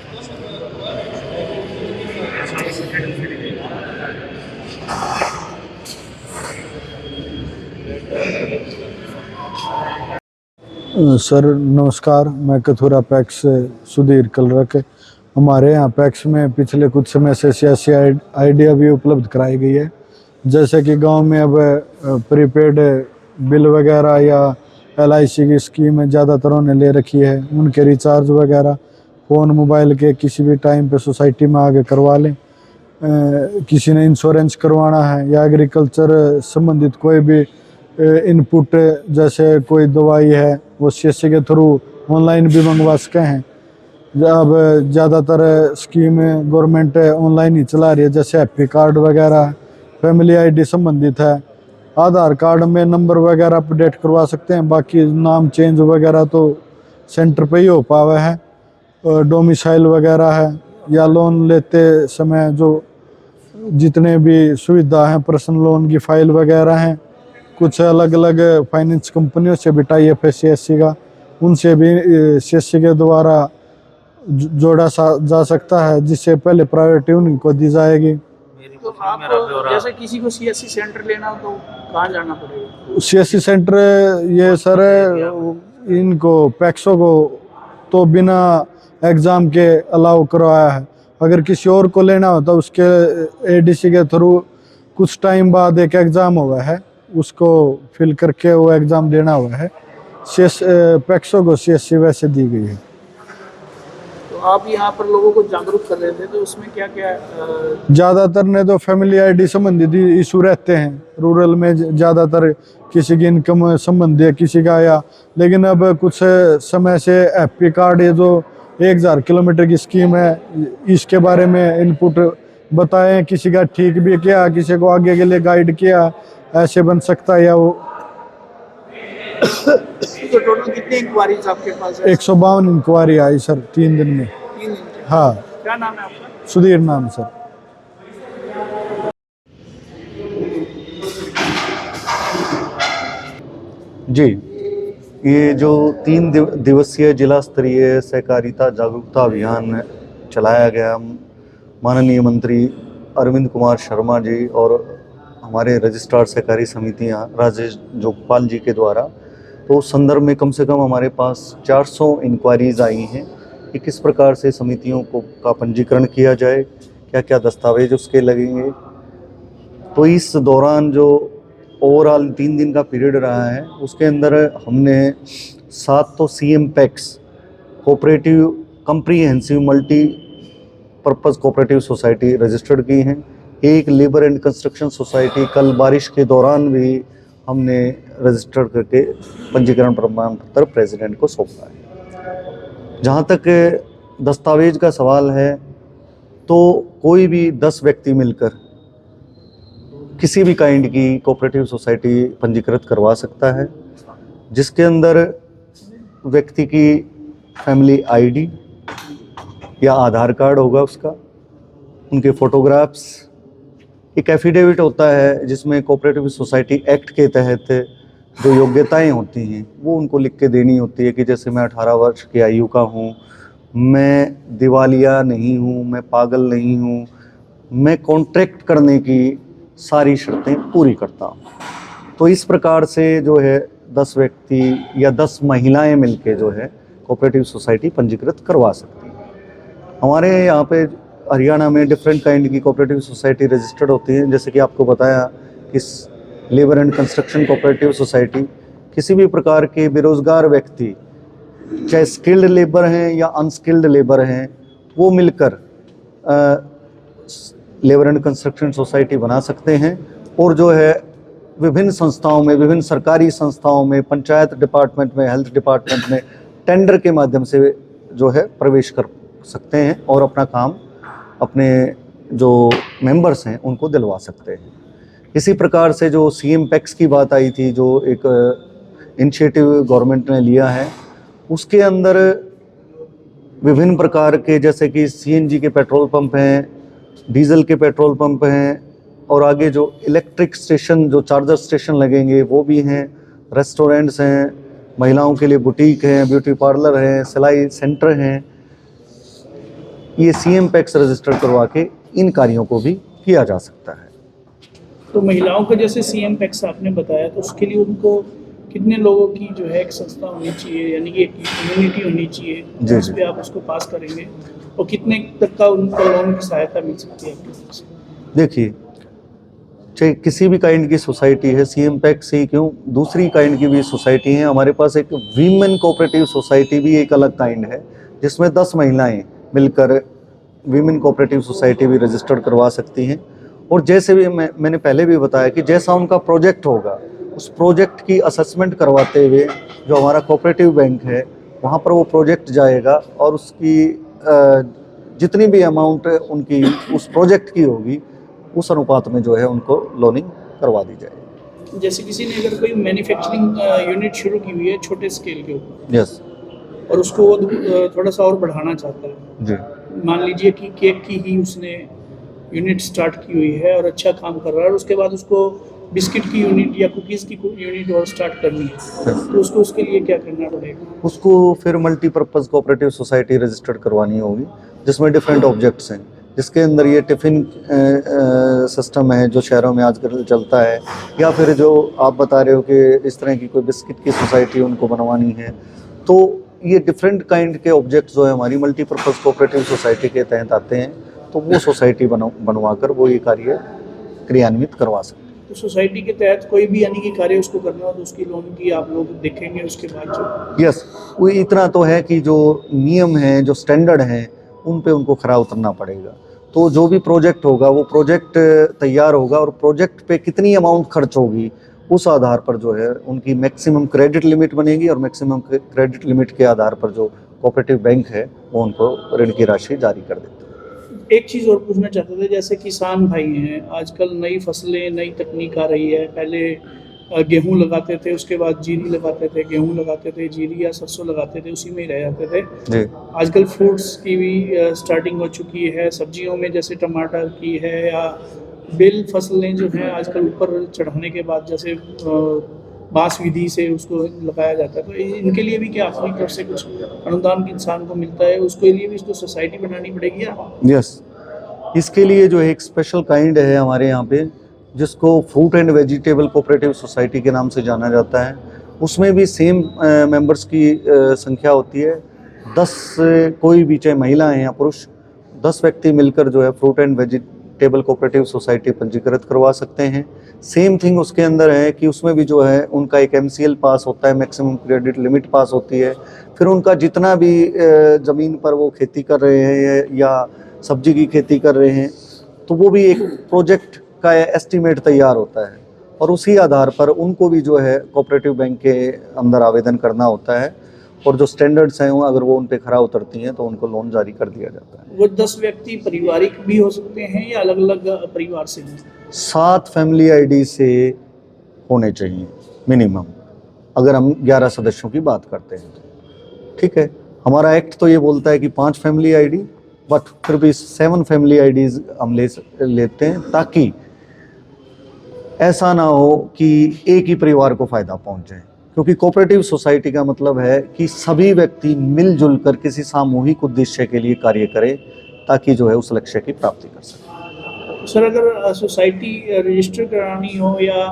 Sir नमस्कार, मैं कथुरा PACS से सुधीर कलरक। हमारे यहाँ पैक्स में पिछले कुछ समय से सियासी आइडिया भी उपलब्ध कराई गई है, जैसे कि गांव में अब प्रीपेड बिल वगैरह या LIC की स्कीम ज़्यादातरों ने ले रखी है। उनके रिचार्ज वगैरह फ़ोन मोबाइल के किसी भी टाइम पे सोसाइटी में आके करवा लें। किसी ने इंश्योरेंस करवाना है या एग्रीकल्चर संबंधित कोई भी इनपुट, जैसे कोई दवाई है वो CSC के थ्रू ऑनलाइन भी मंगवा सके हैं। अब ज़्यादातर स्कीम गवर्नमेंट ऑनलाइन ही चला रही है, जैसे हैप्पी कार्ड वगैरह, फैमिली ID संबंधित है। आधार कार्ड में नंबर वगैरह अपडेट करवा सकते हैं, बाकी नाम चेंज वगैरह तो सेंटर पे ही हो पावा है। डोमिसाइल वगैरह है या लोन लेते समय जो जितने भी सुविधा हैं, पर्सनल लोन की फाइल वगैरह हैं, कुछ अलग अलग फाइनेंस कंपनियों से भी टाई अप है CSC का, उनसे भी CSC के द्वारा जोड़ा जा सकता है, जिससे पहले प्रायोरिटी उनको दी जाएगी। तो आप जैसे किसी को CSC सेंटर लेना हो तो कहाँ जाना पड़ेगा? CSC सेंटर ये सर इनको पैक्सों को तो बिना एग्ज़ाम के अलाउ करवाया है। अगर किसी और को लेना हो तो उसके ADC के थ्रू कुछ टाइम बाद एक एग्ज़ाम हुआ है, उसको फिल करके वो एग्ज़ाम देना हुआ है। पैक्सों को CSC वैसे दी गई है। तो आप यहाँ पर लोगों को जागरूक कर रहे थे, तो उसमें क्या क्या ज़्यादातर ने तो फैमिली ID संबंधित इशू रहते हैं। रूरल में ज़्यादातर किसी की इनकम संबंधी है, किसी का या, लेकिन अब कुछ समय से हैप्पी कार्ड, ये जो 1000 किलोमीटर की स्कीम है, इसके बारे में इनपुट बताएं। किसी का ठीक भी किया, किसी को आगे के लिए गाइड किया, ऐसे बन सकता है। या वो तो टोटल कितनी इंक्वायरीज आपके पास है? 152 इंक्वायरी आई सर 3 दिन में। 3 दिन के? हाँ। क्या नाम है आपका? सुधीर नाम सर। जी, ये जो 3 दिवसीय जिला स्तरीय सहकारिता जागरूकता अभियान चलाया गया माननीय मंत्री अरविंद कुमार शर्मा जी और हमारे रजिस्ट्रार सहकारी समितियाँ राजेश जोगपाल जी के द्वारा, तो उस संदर्भ में कम से कम हमारे पास 400 इंक्वायरीज़ आई हैं कि किस प्रकार से समितियों का पंजीकरण किया जाए, क्या क्या दस्तावेज उसके लगेंगे। तो इस दौरान जो ओवरऑल 3 दिन का पीरियड रहा है, उसके अंदर हमने 7 तो CM PACS cooperative comprehensive multi purpose cooperative society registered की हैं। एक लेबर एंड कंस्ट्रक्शन सोसाइटी कल बारिश के दौरान भी हमने रजिस्टर करके पंजीकरण प्रमाण पत्र प्रेसिडेंट को सौंपा है। जहाँ तक दस्तावेज का सवाल है, तो कोई भी 10 व्यक्ति मिलकर किसी भी काइंड की कोऑपरेटिव सोसाइटी पंजीकृत करवा सकता है, जिसके अंदर व्यक्ति की फैमिली ID या आधार कार्ड होगा, उसका उनके फोटोग्राफ्स, एक एफिडेविट होता है जिसमें कोऑपरेटिव सोसाइटी एक्ट के तहत जो योग्यताएं होती हैं वो उनको लिख के देनी होती है कि जैसे मैं 18 वर्ष की आयु का हूँ, मैं दिवालिया नहीं हूँ, मैं पागल नहीं हूँ, मैं कॉन्ट्रैक्ट करने की सारी शर्तें पूरी करता हूँ। तो इस प्रकार से जो है 10 व्यक्ति या 10 महिलाएं मिलके जो है कोऑपरेटिव सोसाइटी पंजीकृत करवा सकती हैं। हमारे यहाँ पे हरियाणा में डिफरेंट काइंड की कोऑपरेटिव सोसाइटी रजिस्टर्ड होती हैं, जैसे कि आपको बताया कि labour and construction cooperative society किसी भी प्रकार के बेरोजगार व्यक्ति, चाहे स्किल्ड लेबर हैं या अनस्किल्ड लेबर हैं, वो मिलकर लेबर एंड कंस्ट्रक्शन सोसाइटी बना सकते हैं और जो है विभिन्न संस्थाओं में, विभिन्न सरकारी संस्थाओं में, पंचायत डिपार्टमेंट में, हेल्थ डिपार्टमेंट में टेंडर के माध्यम से जो है प्रवेश कर सकते हैं और अपना काम अपने जो मेंबर्स हैं उनको दिलवा सकते हैं। इसी प्रकार से जो CM पैक्स की बात आई थी, जो एक इनिशिएटिव गवर्नमेंट ने लिया है, उसके अंदर विभिन्न प्रकार के, जैसे कि CNG के पेट्रोल पंप हैं, डीजल के पेट्रोल पंप हैं और आगे जो इलेक्ट्रिक स्टेशन, जो चार्जर स्टेशन लगेंगे वो भी हैं, रेस्टोरेंट्स हैं, महिलाओं के लिए बुटीक हैं, ब्यूटी पार्लर हैं, सिलाई सेंटर हैं, ये सीएम पैक्स रजिस्टर करवा के इन कार्यों को भी किया जा सकता है। तो महिलाओं का जैसे सीएम पैक्स आपने बताया, तो उसके लिए उनको कितने लोगों की जो है एक संस्था होनी चाहिए, यानी कि एक कम्युनिटी होनी चाहिए जी, जिस जी। पे आप उसको पास करेंगे, और कितने तक का उनको लोन की सहायता मिल सकती है आपकी तरफ से? देखिए, चाहे किसी भी काइंड की सोसाइटी है, सीएम पैक्स ही क्यों, दूसरी काइंड की भी सोसाइटी है। हमारे पास एक वीमेन कोऑपरेटिव सोसाइटी भी एक अलग काइंड है, जिसमें 10 महिलाएं मिलकर वीमेन कोऑपरेटिव सोसाइटी भी रजिस्टर्ड करवा सकती हैं। और जैसे भी मैंने पहले भी बताया कि जैसा उनका प्रोजेक्ट होगा, उस प्रोजेक्ट की असेसमेंट करवाते हुए जो हमारा कोऑपरेटिव बैंक है, वहाँ पर वो प्रोजेक्ट जाएगा और उसकी जितनी भी अमाउंट उनकी उस प्रोजेक्ट की होगी, उस अनुपात में जो है उनको लोनिंग करवा दी जाएगी। जैसे किसी ने अगर कोई मैन्युफैक्चरिंग यूनिट शुरू की हुई है छोटे स्केल के ऊपर, यस और उसको वो थोड़ा सा और बढ़ाना चाहता है, जी, मान लीजिए कि केक की ही उसने यूनिट स्टार्ट की हुई है और अच्छा काम कर रहा है, और उसके बाद उसको बिस्किट की यूनिट या कुकीज़ की यूनिट और स्टार्ट करनी है, तो उसको उसके लिए क्या करना पड़ेगा? उसको फिर मल्टीपर्पज़ कोऑपरेटिव सोसाइटी रजिस्टर्ड करवानी होगी, जिसमें डिफरेंट ऑब्जेक्ट्स हैं, जिसके अंदर ये टिफ़िन सिस्टम है जो शहरों में आजकल चलता है, या फिर जो आप बता रहे हो कि इस तरह की कोई बिस्किट की सोसाइटी उनको बनवानी है, तो ये डिफरेंट काइंड के ऑब्जेक्ट्स जो है हमारी मल्टीपर्पज़ कोऑपरेटिव सोसाइटी के तहत आते हैं, तो वो सोसाइटी बनवा कर वो ये कार्य क्रियान्वित करवा सकते हैं। तो सोसाइटी के तहत कोई भी यानी कि कार्य उसको करना हो तो उसकी लोन की आप लोग देखेंगे उसके बाद जो? यस, वो इतना तो है कि जो नियम हैं, जो स्टैंडर्ड हैं, उन पे उनको खरा उतरना पड़ेगा। तो जो भी प्रोजेक्ट होगा, वो प्रोजेक्ट तैयार होगा और प्रोजेक्ट पे कितनी अमाउंट खर्च होगी, उस आधार पर जो है उनकी मैक्सिमम क्रेडिट लिमिट बनेगी, और मैक्सिमम क्रेडिट लिमिट के आधार पर जो कोऑपरेटिव बैंक है वो उनको ऋण की राशि जारी कर देता है। एक चीज़ और पूछना चाहते थे, जैसे किसान भाई हैं, आजकल नई फसलें, नई तकनीक आ रही है। पहले गेहूं लगाते थे, उसके बाद जीरी लगाते थे, गेहूं लगाते थे, जीरी या सरसों लगाते थे, उसी में ही रह जाते थे। जी, आजकल फ्रूट्स की भी स्टार्टिंग हो चुकी है, सब्जियों में जैसे टमाटर की है, या बेल फसलें जो हैं आजकल ऊपर चढ़ाने के बाद जैसे बांस विधि से उसको लगाया जाता है, तो इनके लिए भी क्या अपनी तरफ से कुछ अनुदान इंसान को मिलता है? उसके लिए भी इसको सोसाइटी बनानी पड़ेगी या? यस, इसके लिए जो है एक स्पेशल काइंड है हमारे यहाँ पे, जिसको fruit and vegetable cooperative society के नाम से जाना जाता है। उसमें भी सेम मेंबर्स की संख्या होती है। 10 कोई भी, चाहे महिला हैं या पुरुष, 10 व्यक्ति मिलकर जो है fruit and vegetable cooperative society पंजीकृत करवा सकते हैं। सेम थिंग उसके अंदर है कि उसमें भी जो है उनका एक MCL पास होता है, मैक्सिमम क्रेडिट लिमिट पास होती है। फिर उनका जितना भी ज़मीन पर वो खेती कर रहे हैं या सब्जी की खेती कर रहे हैं, तो वो भी एक प्रोजेक्ट का एस्टीमेट तैयार होता है, और उसी आधार पर उनको भी जो है कोऑपरेटिव बैंक के अंदर आवेदन करना होता है, और जो स्टैंडर्ड्स हैं अगर वो उन पे खरा उतरती हैं तो उनको लोन जारी कर दिया जाता है। वो 10 व्यक्ति पारिवारिक भी हो सकते हैं या अलग अलग परिवार से भी? 7 फैमिली ID से होने चाहिए मिनिमम, अगर हम 11 सदस्यों की बात करते हैं तो। ठीक है, हमारा एक्ट तो ये बोलता है कि 5 फैमिली ID, बट फिर भी 7 फैमिली IDs हम लेते हैं, ताकि ऐसा ना हो कि एक ही परिवार को फ़ायदा पहुंच जाए। क्योंकि कोऑपरेटिव सोसाइटी का मतलब है कि सभी व्यक्ति मिलजुल कर किसी सामूहिक उद्देश्य के लिए कार्य करें, ताकि जो है उस लक्ष्य की प्राप्ति कर सकें। सर, अगर सोसाइटी रजिस्टर करानी हो या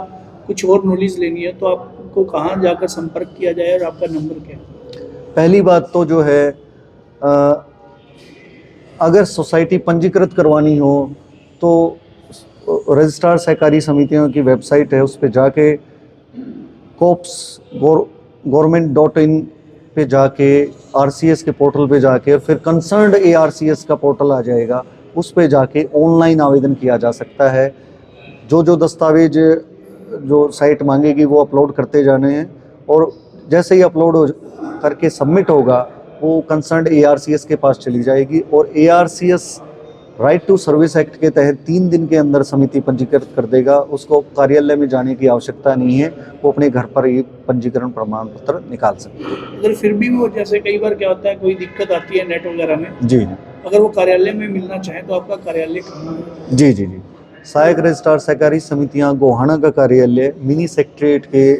कुछ और नॉलेज लेनी है तो आपको कहाँ जाकर संपर्क किया जाए और आपका नंबर क्या है? पहली बात तो जो है, अगर सोसाइटी पंजीकृत करवानी हो तो रजिस्ट्रार सहकारी समितियों की वेबसाइट है, उस पर जाके cops.government.in पे जाके RCS के पोर्टल पे जाके, और फिर कंसर्न्ड ARCS का पोर्टल आ जाएगा, उस पे जाके ऑनलाइन आवेदन किया जा सकता है। जो जो दस्तावेज जो साइट मांगेगी वो अपलोड करते जाने हैं, और जैसे ही अपलोड हो करके सबमिट होगा वो कंसर्न्ड ARCS के पास चली जाएगी, और ARCS right to service act के तहत 3 दिन के अंदर समिति पंजीकृत कर देगा। उसको कार्यालय में जाने की आवश्यकता नहीं है, वो अपने घर पर ही पंजीकरण प्रमाण पत्र निकाल सकते हैं। अगर फिर भी वो, जैसे कई बार क्या होता है, कोई दिक्कत आती है नेट वगैरह में, जी अगर वो कार्यालय में मिलना चाहे तो आपका कार्यालय कहाँ है? जी जी जी, सहायक रजिस्ट्रार सहकारी समितियां गोहाना का कार्यालय मिनी सेक्रेटरीट के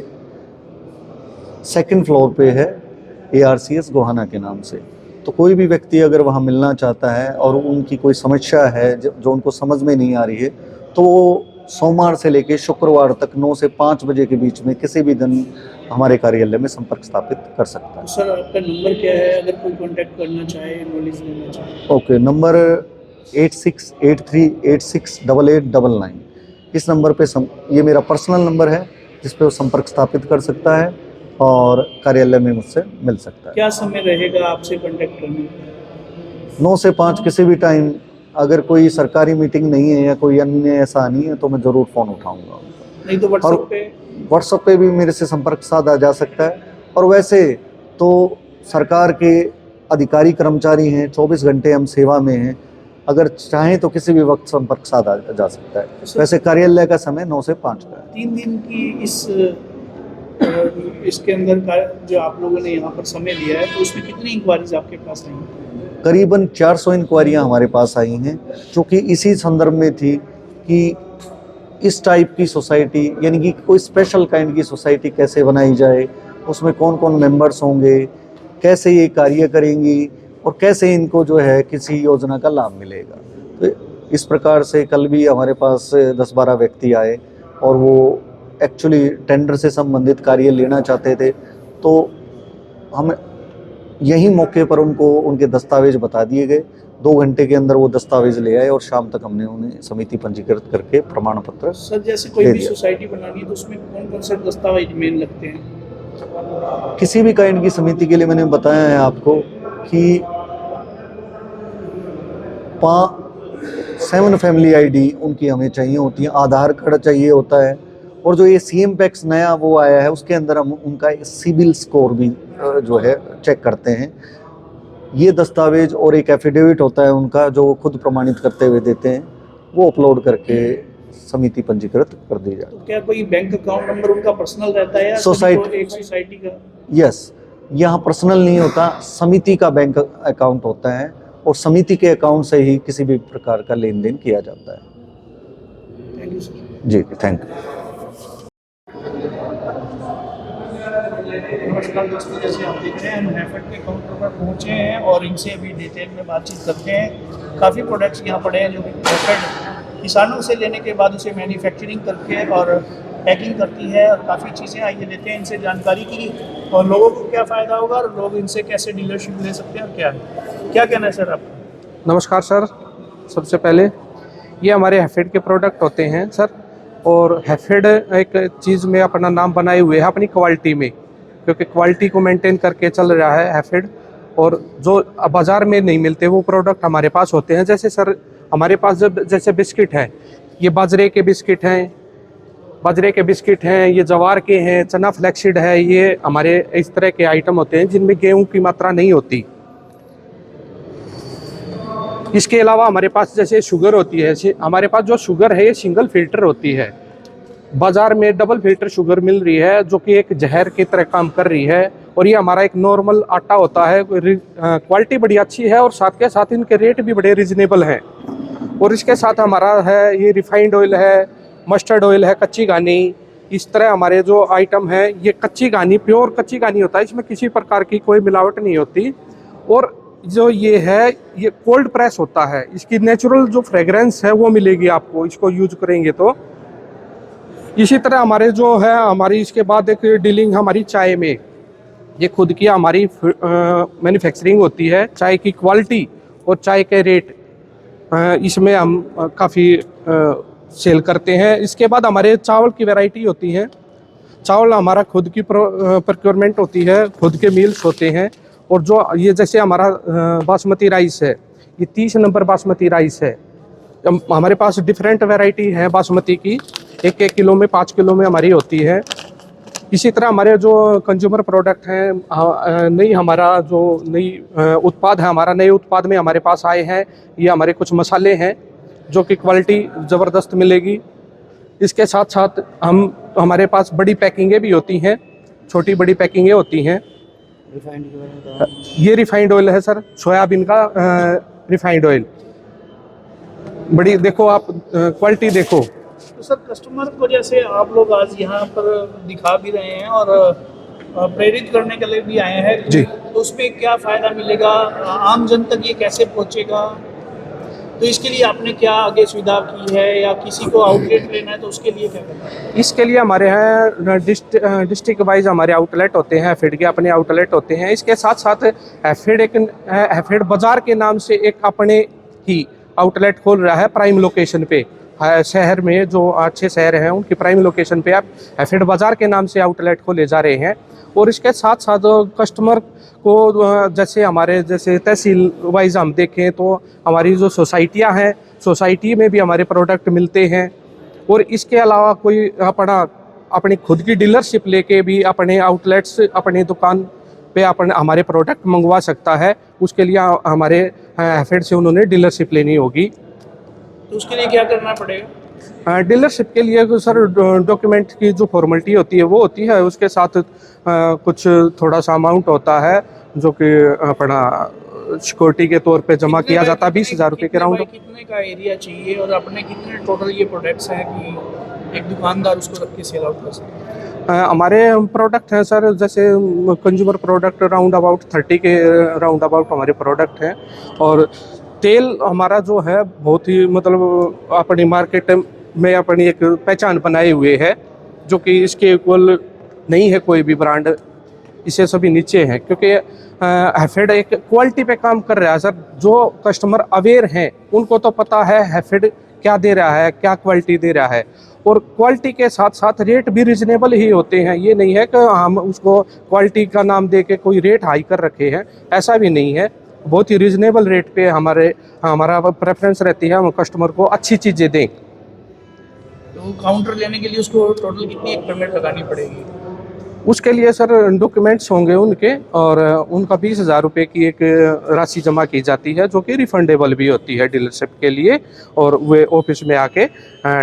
2nd फ्लोर पे है, ARCS गोहाना के नाम से। तो कोई भी व्यक्ति अगर वहाँ मिलना चाहता है और उनकी कोई समस्या है जो उनको समझ में नहीं आ रही है, तो वो सोमवार से लेकर शुक्रवार तक 9 से 5 बजे के बीच में किसी भी दिन हमारे कार्यालय में संपर्क स्थापित कर सकता है। सर आपका नंबर क्या है अगर कोई कांटेक्ट करना चाहे, नॉलेज लेना चाहे? Okay, number 8683868899। इस नंबर पे ये मेरा पर्सनल नंबर है जिस पे वो संपर्क स्थापित कर सकता है और कार्यालय में मुझसे मिल सकता है। क्या समय रहेगा आपसे कांटेक्ट करने का? 9 से 5 किसी भी टाइम, अगर कोई सरकारी मीटिंग नहीं है या कोई अन्य ऐसा नहीं है तो मैं ज़रूर फ़ोन उठाऊंगा। नहीं तो व्हाट्सएप पे भी मेरे से संपर्क साधा जा सकता है। और वैसे तो सरकार के अधिकारी कर्मचारी हैं, 24 घंटे हम सेवा में हैं, अगर चाहें तो किसी भी वक्त संपर्क साधा जा सकता है। वैसे कार्यालय का समय 9 से 5 का है। 3 दिन की इसके अंदर का जो आप लोगों ने यहाँ पर समय लिया है, तो उसमें कितनी इंक्वायरीज आपके पास आई? करीबन 400 इंक्वायरियाँ हमारे पास आई हैं, जो कि इसी संदर्भ में थी कि इस टाइप की सोसाइटी, यानी कि कोई स्पेशल काइंड की सोसाइटी कैसे बनाई जाए, उसमें कौन कौन मेंबर्स होंगे, कैसे ये कार्य करेंगी और कैसे इनको जो है किसी योजना का लाभ मिलेगा। तो इस प्रकार से कल भी हमारे पास 10-12 व्यक्ति आए और वो एक्चुअली टेंडर से संबंधित कार्य लेना चाहते थे, तो हम यही मौके पर उनको उनके दस्तावेज बता दिए गए। 2 घंटे के अंदर वो दस्तावेज ले आए और शाम तक हमने उन्हें समिति पंजीकृत करके प्रमाण पत्र। सर जैसे कोई भी सोसाइटी बनानी है तो उसमें कौन कौन से दस्तावेज मेन लगते हैं? किसी भी काइंड की समिति के लिए मैंने बताया है आपको कि 7 फैमिली आईडी उनकी हमें चाहिए होती है, आधार कार्ड चाहिए होता है, और जो ये सीएम पैक्स नया वो आया है उसके अंदर हम उनका सिबिल स्कोर भी जो है चेक करते हैं। ये दस्तावेज और एक एफिडेविट होता है उनका जो खुद प्रमाणित करते हुए देते हैं, वो अपलोड करके समिति पंजीकृत कर दी जाए। तो क्या कोई बैंक अकाउंट नंबर उनका पर्सनल रहता है या एक सोसाइटी का? यस, यहाँ पर्सनल नहीं होता, समिति का बैंक अकाउंट होता है और समिति के अकाउंट से ही किसी भी प्रकार का लेन देन किया जाता है। Thank you sir. जी थैंक यू। नमस्कार दोस्तों, जैसे आप देख रहे हैं हम हैफेड के काउंटर पर पहुंचे हैं और इनसे अभी डिटेल में बातचीत करते हैं। काफ़ी प्रोडक्ट्स यहाँ पड़े हैं जो कि हैफेड किसानों से लेने के बाद उसे मैन्युफैक्चरिंग करके और पैकिंग करती है, और काफ़ी चीज़ें आइए लेते हैं इनसे जानकारी की और लोगों को क्या फ़ायदा होगा और लोग इनसे कैसे डीलरशिप ले सकते हैं और क्या कहना है सर आपका? नमस्कार सर, सबसे पहले ये हमारे हैफेड के प्रोडक्ट होते हैं सर, और हैफेड एक चीज़ में अपना नाम बनाए हुए है अपनी क्वालिटी में, क्योंकि क्वालिटी को मेंटेन करके चल रहा है हैफेड, और जो बाज़ार में नहीं मिलते वो प्रोडक्ट हमारे पास होते हैं। जैसे सर हमारे पास जब जैसे बिस्किट है, ये बाजरे के बिस्किट हैं, ये जवार के हैं, चना फ्लैक्सीड है, ये हमारे इस तरह के आइटम होते हैं जिनमें गेहूं की मात्रा नहीं होती। इसके अलावा हमारे पास जैसे शुगर होती है, हमारे पास जो शुगर है ये सिंगल फिल्टर होती है। बाज़ार में डबल फिल्टर शुगर मिल रही है जो कि एक जहर की तरह काम कर रही है, और ये हमारा एक नॉर्मल आटा होता है। क्वालिटी बड़ी अच्छी है और साथ के साथ इनके रेट भी बड़े रिजनेबल हैं। और इसके साथ हमारा है ये रिफाइंड ऑयल है, मस्टर्ड ऑयल है, कच्ची घानी, इस तरह हमारे जो आइटम है ये कच्ची घानी, प्योर कच्ची घानी होता है, इसमें किसी प्रकार की कोई मिलावट नहीं होती। और जो ये है ये कोल्ड प्रेस होता है, इसकी नेचुरल जो फ्रेगरेंस है वो मिलेगी आपको इसको यूज करेंगे तो। इसी तरह हमारे जो है हमारी इसके बाद एक डीलिंग हमारी चाय में, ये खुद की हमारी मैन्युफैक्चरिंग होती है। चाय की क्वालिटी और चाय के रेट इसमें हम काफ़ी सेल करते हैं। इसके बाद हमारे चावल की वैरायटी होती है। चावल हमारा खुद की प्रोक्योरमेंट होती है, खुद के मिल्स होते हैं। और जो ये जैसे हमारा बासमती राइस है, ये 30 नंबर बासमती राइस है। हमारे पास डिफरेंट वैरायटी है बासमती की, 1-1 किलो में, 5 किलो में हमारी होती है। इसी तरह हमारे जो कंज्यूमर प्रोडक्ट हैं, नई उत्पाद है हमारा, नए उत्पाद में हमारे पास आए हैं ये हमारे कुछ मसाले हैं जो कि क्वालिटी ज़बरदस्त मिलेगी। इसके साथ साथ हमारे पास बड़ी पैकिंगें भी होती हैं, छोटी बड़ी पैकिंगें होती हैं। ये रिफाइंड ऑयल है सर, सोयाबीन का रिफाइंड ऑयल। बड़ी देखो आप क्वालिटी देखो। तो सर कस्टमर को जैसे आप लोग आज यहाँ पर दिखा भी रहे हैं और प्रेरित करने के लिए भी आए हैं जी। तो उसमें क्या फ़ायदा मिलेगा, आम जन तक ये कैसे पहुंचेगा, तो इसके लिए आपने क्या आगे सुविधा की है, या किसी को आउटलेट लेना है तो उसके लिए क्या करना है? इसके लिए हमारे यहाँ डिस्ट्रिक्ट वाइज हमारे आउटलेट होते हैं, एफिड के अपने आउटलेट होते हैं। इसके साथ साथ एफिड बाजार के नाम से एक अपने ही आउटलेट खोल रहा है प्राइम लोकेशन पे। शहर में जो अच्छे शहर हैं उनकी प्राइम लोकेशन पे आप एफिड बाजार के नाम से आउटलेट खोले जा रहे हैं। और इसके साथ साथ कस्टमर को जैसे तहसील वाइज हम देखें तो हमारी जो सोसाइटियां हैं, सोसाइटी में भी हमारे प्रोडक्ट मिलते हैं। और इसके अलावा कोई अपनी खुद की डीलरशिप लेके भी अपने आउटलेट्स अपनी दुकान पे हमारे प्रोडक्ट मंगवा सकता है। उसके लिए हमारे एफिड से उन्होंने डीलरशिप लेनी होगी। तो उसके लिए क्या करना पड़ेगा? डीलरशिप के लिए सर डॉक्यूमेंट की जो फॉर्मेलिटी होती है वो होती है, उसके साथ कुछ थोड़ा सा अमाउंट होता है जो कि अपना सिक्योरिटी के तौर पे जमा किया जाता है 20,000 रुपये के राउंड। कितने का एरिया चाहिए और अपने कितने टोटल ये प्रोडक्ट्स हैं कि एक दुकानदार उसको रख के सेल आउट कर सकते हैं? हमारे प्रोडक्ट हैं सर, जैसे कंज्यूमर प्रोडक्ट राउंड अबाउट 30 के राउंड अबाउट हमारे प्रोडक्ट हैं। और तेल हमारा जो है बहुत ही मतलब अपनी मार्केट में अपनी एक पहचान बनाए हुए है, जो कि इसके इक्वल नहीं है कोई भी ब्रांड, इससे सभी नीचे हैं। क्योंकि एफिड एक क्वालिटी पे काम कर रहा है सर। जो कस्टमर अवेयर हैं उनको तो पता है एफिड क्या दे रहा है, क्या क्वालिटी दे रहा है। और क्वालिटी के साथ साथ रेट भी रिजनेबल ही होते हैं। ये नहीं है कि हम उसको क्वालिटी का नाम दे के कोई रेट हाई कर रखे हैं, ऐसा भी नहीं है। बहुत ही रिजनेबल रेट पे हमारा प्रेफरेंस रहती है, हम कस्टमर को अच्छी चीज़ें दें। तो काउंटर लेने के लिए उसको टोटल कितनी एक पेमेंट लगानी पड़ेगी? उसके लिए सर डॉक्यूमेंट्स होंगे उनके, और उनका 20,000 रुपये की एक राशि जमा की जाती है जो कि रिफंडेबल भी होती है डीलरशिप के लिए। और वे ऑफिस में आके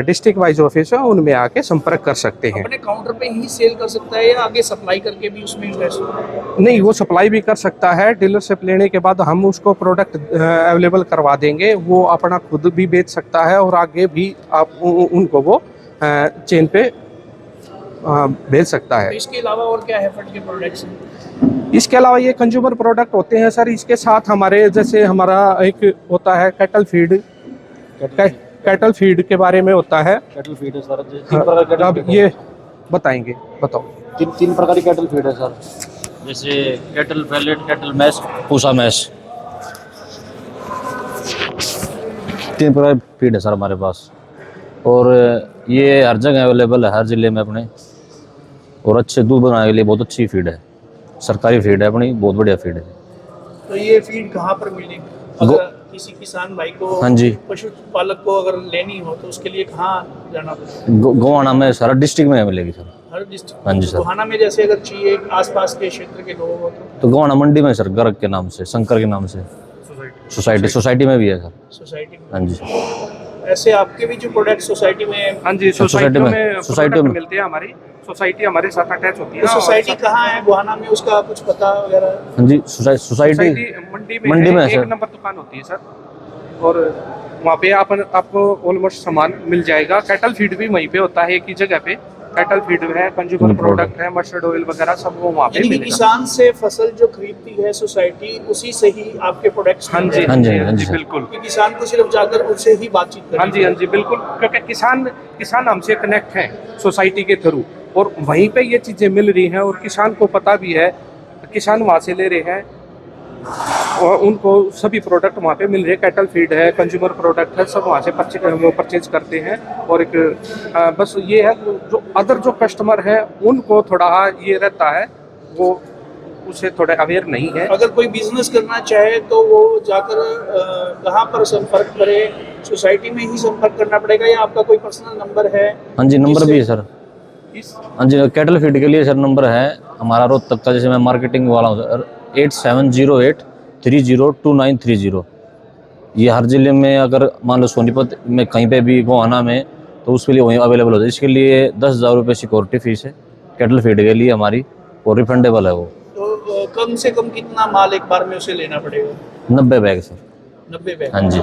डिस्ट्रिक्ट वाइज ऑफिस है उनमें आके संपर्क कर सकते हैं। अपने काउंटर पे ही सेल कर सकता है या आगे सप्लाई करके भी उसमें इन्वेस्ट? नहीं, वो सप्लाई भी कर सकता है। डीलरशिप लेने के बाद हम उसको प्रोडक्ट अवेलेबल करवा देंगे, वो अपना खुद भी बेच सकता है और आगे भी आप उनको वो चेन पे भेज सकता है। तो इसके अलावा और क्या है एफिड के प्रोडक्ट्स हैं? इसके अलावा ये कंज्यूमर प्रोडक्ट होते हैं सर। इसके साथ हमारे जैसे हमारा एक होता है कैटल फीड के बारे में होता है। कैटल फीड है सर, तीन प्रकार की अब ये बताएंगे, बताओ। तीन प्रकार की कैटल फीड है सर, जैसे cattle pellet, cattle mash, Pusa mash, 3 प्रकार की फीड है सर हमारे पास। और ये हर जगह अवेलेबल है, हर जिले में अपने। और अच्छे दूध बनाने के लिए बहुत अच्छी फीड है, सरकारी फीड है अपनी, बहुत बढ़िया फीड है। तो ये फीड कहाँ पर मिलेगी? अगर किसी किसान भाई को, हाँ जी, पशुपालक को अगर लेनी हो तो उसके लिए कहाँ जाना पड़ेगा? गोवाना में सारा डिस्ट्रिक्ट में मिलेगी सर। हर डिस्ट्रिक्ट? हाँ जी सर। गोहाना में जैसे अगर चाहिए आसपास के क्षेत्र के लोगों को तो गोवाना मंडी में सर, गर्ग के नाम से, शंकर के नाम से सोसाइटी में भी है सर। सोसाइटी में? हाँ जी सर। ऐसे आपके भी जो प्रोडक्ट सोसाइटी में? हाँ जी, सोसाइटी में प्रोडक्ट मिलते हैं। हमारी सोसाइटी हमारे साथ अटैच होती है। तो सोसाइटी कहाँ है गोहाना में, उसका कुछ पता वगैरह? हाँ जी, सोसाइटी मंडी में सर। 1 नंबर दुकान होती है सर, और वहाँ पे आपको ऑलमोस्ट सामान मिल जाएगा। कैटल फीड भी वहीं पे होता है, एक ही जगह पे। कैटल फीड है, कंज्यूमर प्रोडक्ट है, मस्टर्ड ऑयल वगैरह सब वो वहाँ पे यानी कि मिलेगा। किसान से फसल जो खरीदती है सोसाइटी, उसी से ही आपके प्रोडक्ट्स? हाँ जी, हाँ जी, हाँ जी, बिल्कुल। कि किसान को सिर्फ जाकर उससे ही बातचीत करनी? हाँ जी, हाँ जी, बिल्कुल। क्योंकि किसान हमसे कनेक्ट हैं सोसाइटी के थ्रू, और वहीं पे ये चीज़ें मिल रही हैं और किसान को पता भी है, किसान वहाँ से ले रहे हैं और उनको सभी प्रोडक्ट वहाँ पे मिल रहे हैं। कैटल फीड है, कंज्यूमर प्रोडक्ट है, सब वहाँ से परचेज करते हैं। और एक बस ये है जो अदर जो कस्टमर है उनको थोड़ा ये रहता है, वो उसे थोड़ा अवेयर नहीं है। अगर कोई बिजनेस करना चाहे तो वो जाकर कहाँ पर संपर्क करे? सोसाइटी में ही संपर्क करना पड़ेगा या आपका कोई पर्सनल नंबर है? हाँ जी, नंबर भी है सर। हाँ जी, कैटल फीड के लिए सर नंबर है हमारा रोहतक का, जैसे मैं मार्केटिंग वाला हूँ सर, 8708302930। ये हर जिले में, अगर मान लो सोनीपत में कहीं पे भी, गोहाना में, तो उसके लिए वहीं अवेलेबल होता है। इसके लिए 10,000 रुपये सिक्योरिटी फीस है कैटल फीड के लिए हमारी, और रिफंडेबल है वो। तो कम से कम कितना माल एक बार में उसे लेना पड़ेगा? 90 बैग सर। 90 बैग? हाँ जी।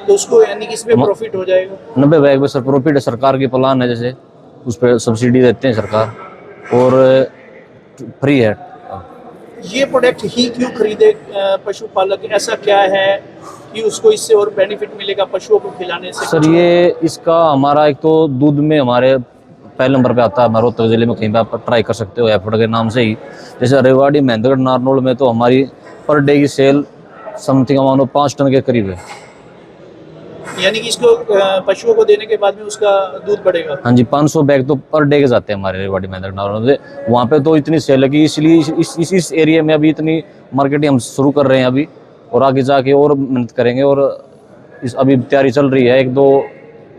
तो उसको यानी कि इसमें प्रॉफिट हो जाएगा? 90 बैग में सर प्रॉफिट है, सरकार की प्लान है, जैसे उस पर सब्सिडी देते हैं सरकार। और फ्री है। ये प्रोडक्ट ही क्यों खरीदे पशुपालक, ऐसा क्या है कि उसको इससे और बेनिफिट मिलेगा पशुओं को खिलाने से? सर ये इसका हमारा एक तो दूध में हमारे पहले नंबर पे आता है, हमारे रोहतक जिले में कहीं पे आप ट्राई कर सकते हो एफर्ट के नाम से ही। जैसे रेवाड़ी, महेंद्रगढ़, नारनौल में तो हमारी पर डे की सेल समथिंग मानो 5 टन के करीब है। यानी कि इसको पशुओं को देने के बाद में उसका दूध बढ़ेगा? हाँ जी, 500 बैग तो पर डे के जाते हैं हमारे रेवाड़ी, महेंद्रगढ़, नारनौल से। वहाँ पे तो इतनी सेल है कि इसलिए इस एरिया में अभी इतनी मार्केटिंग हम शुरू कर रहे हैं अभी, और आगे जाके और मेहनत करेंगे। और इस अभी तैयारी चल रही है, 1-2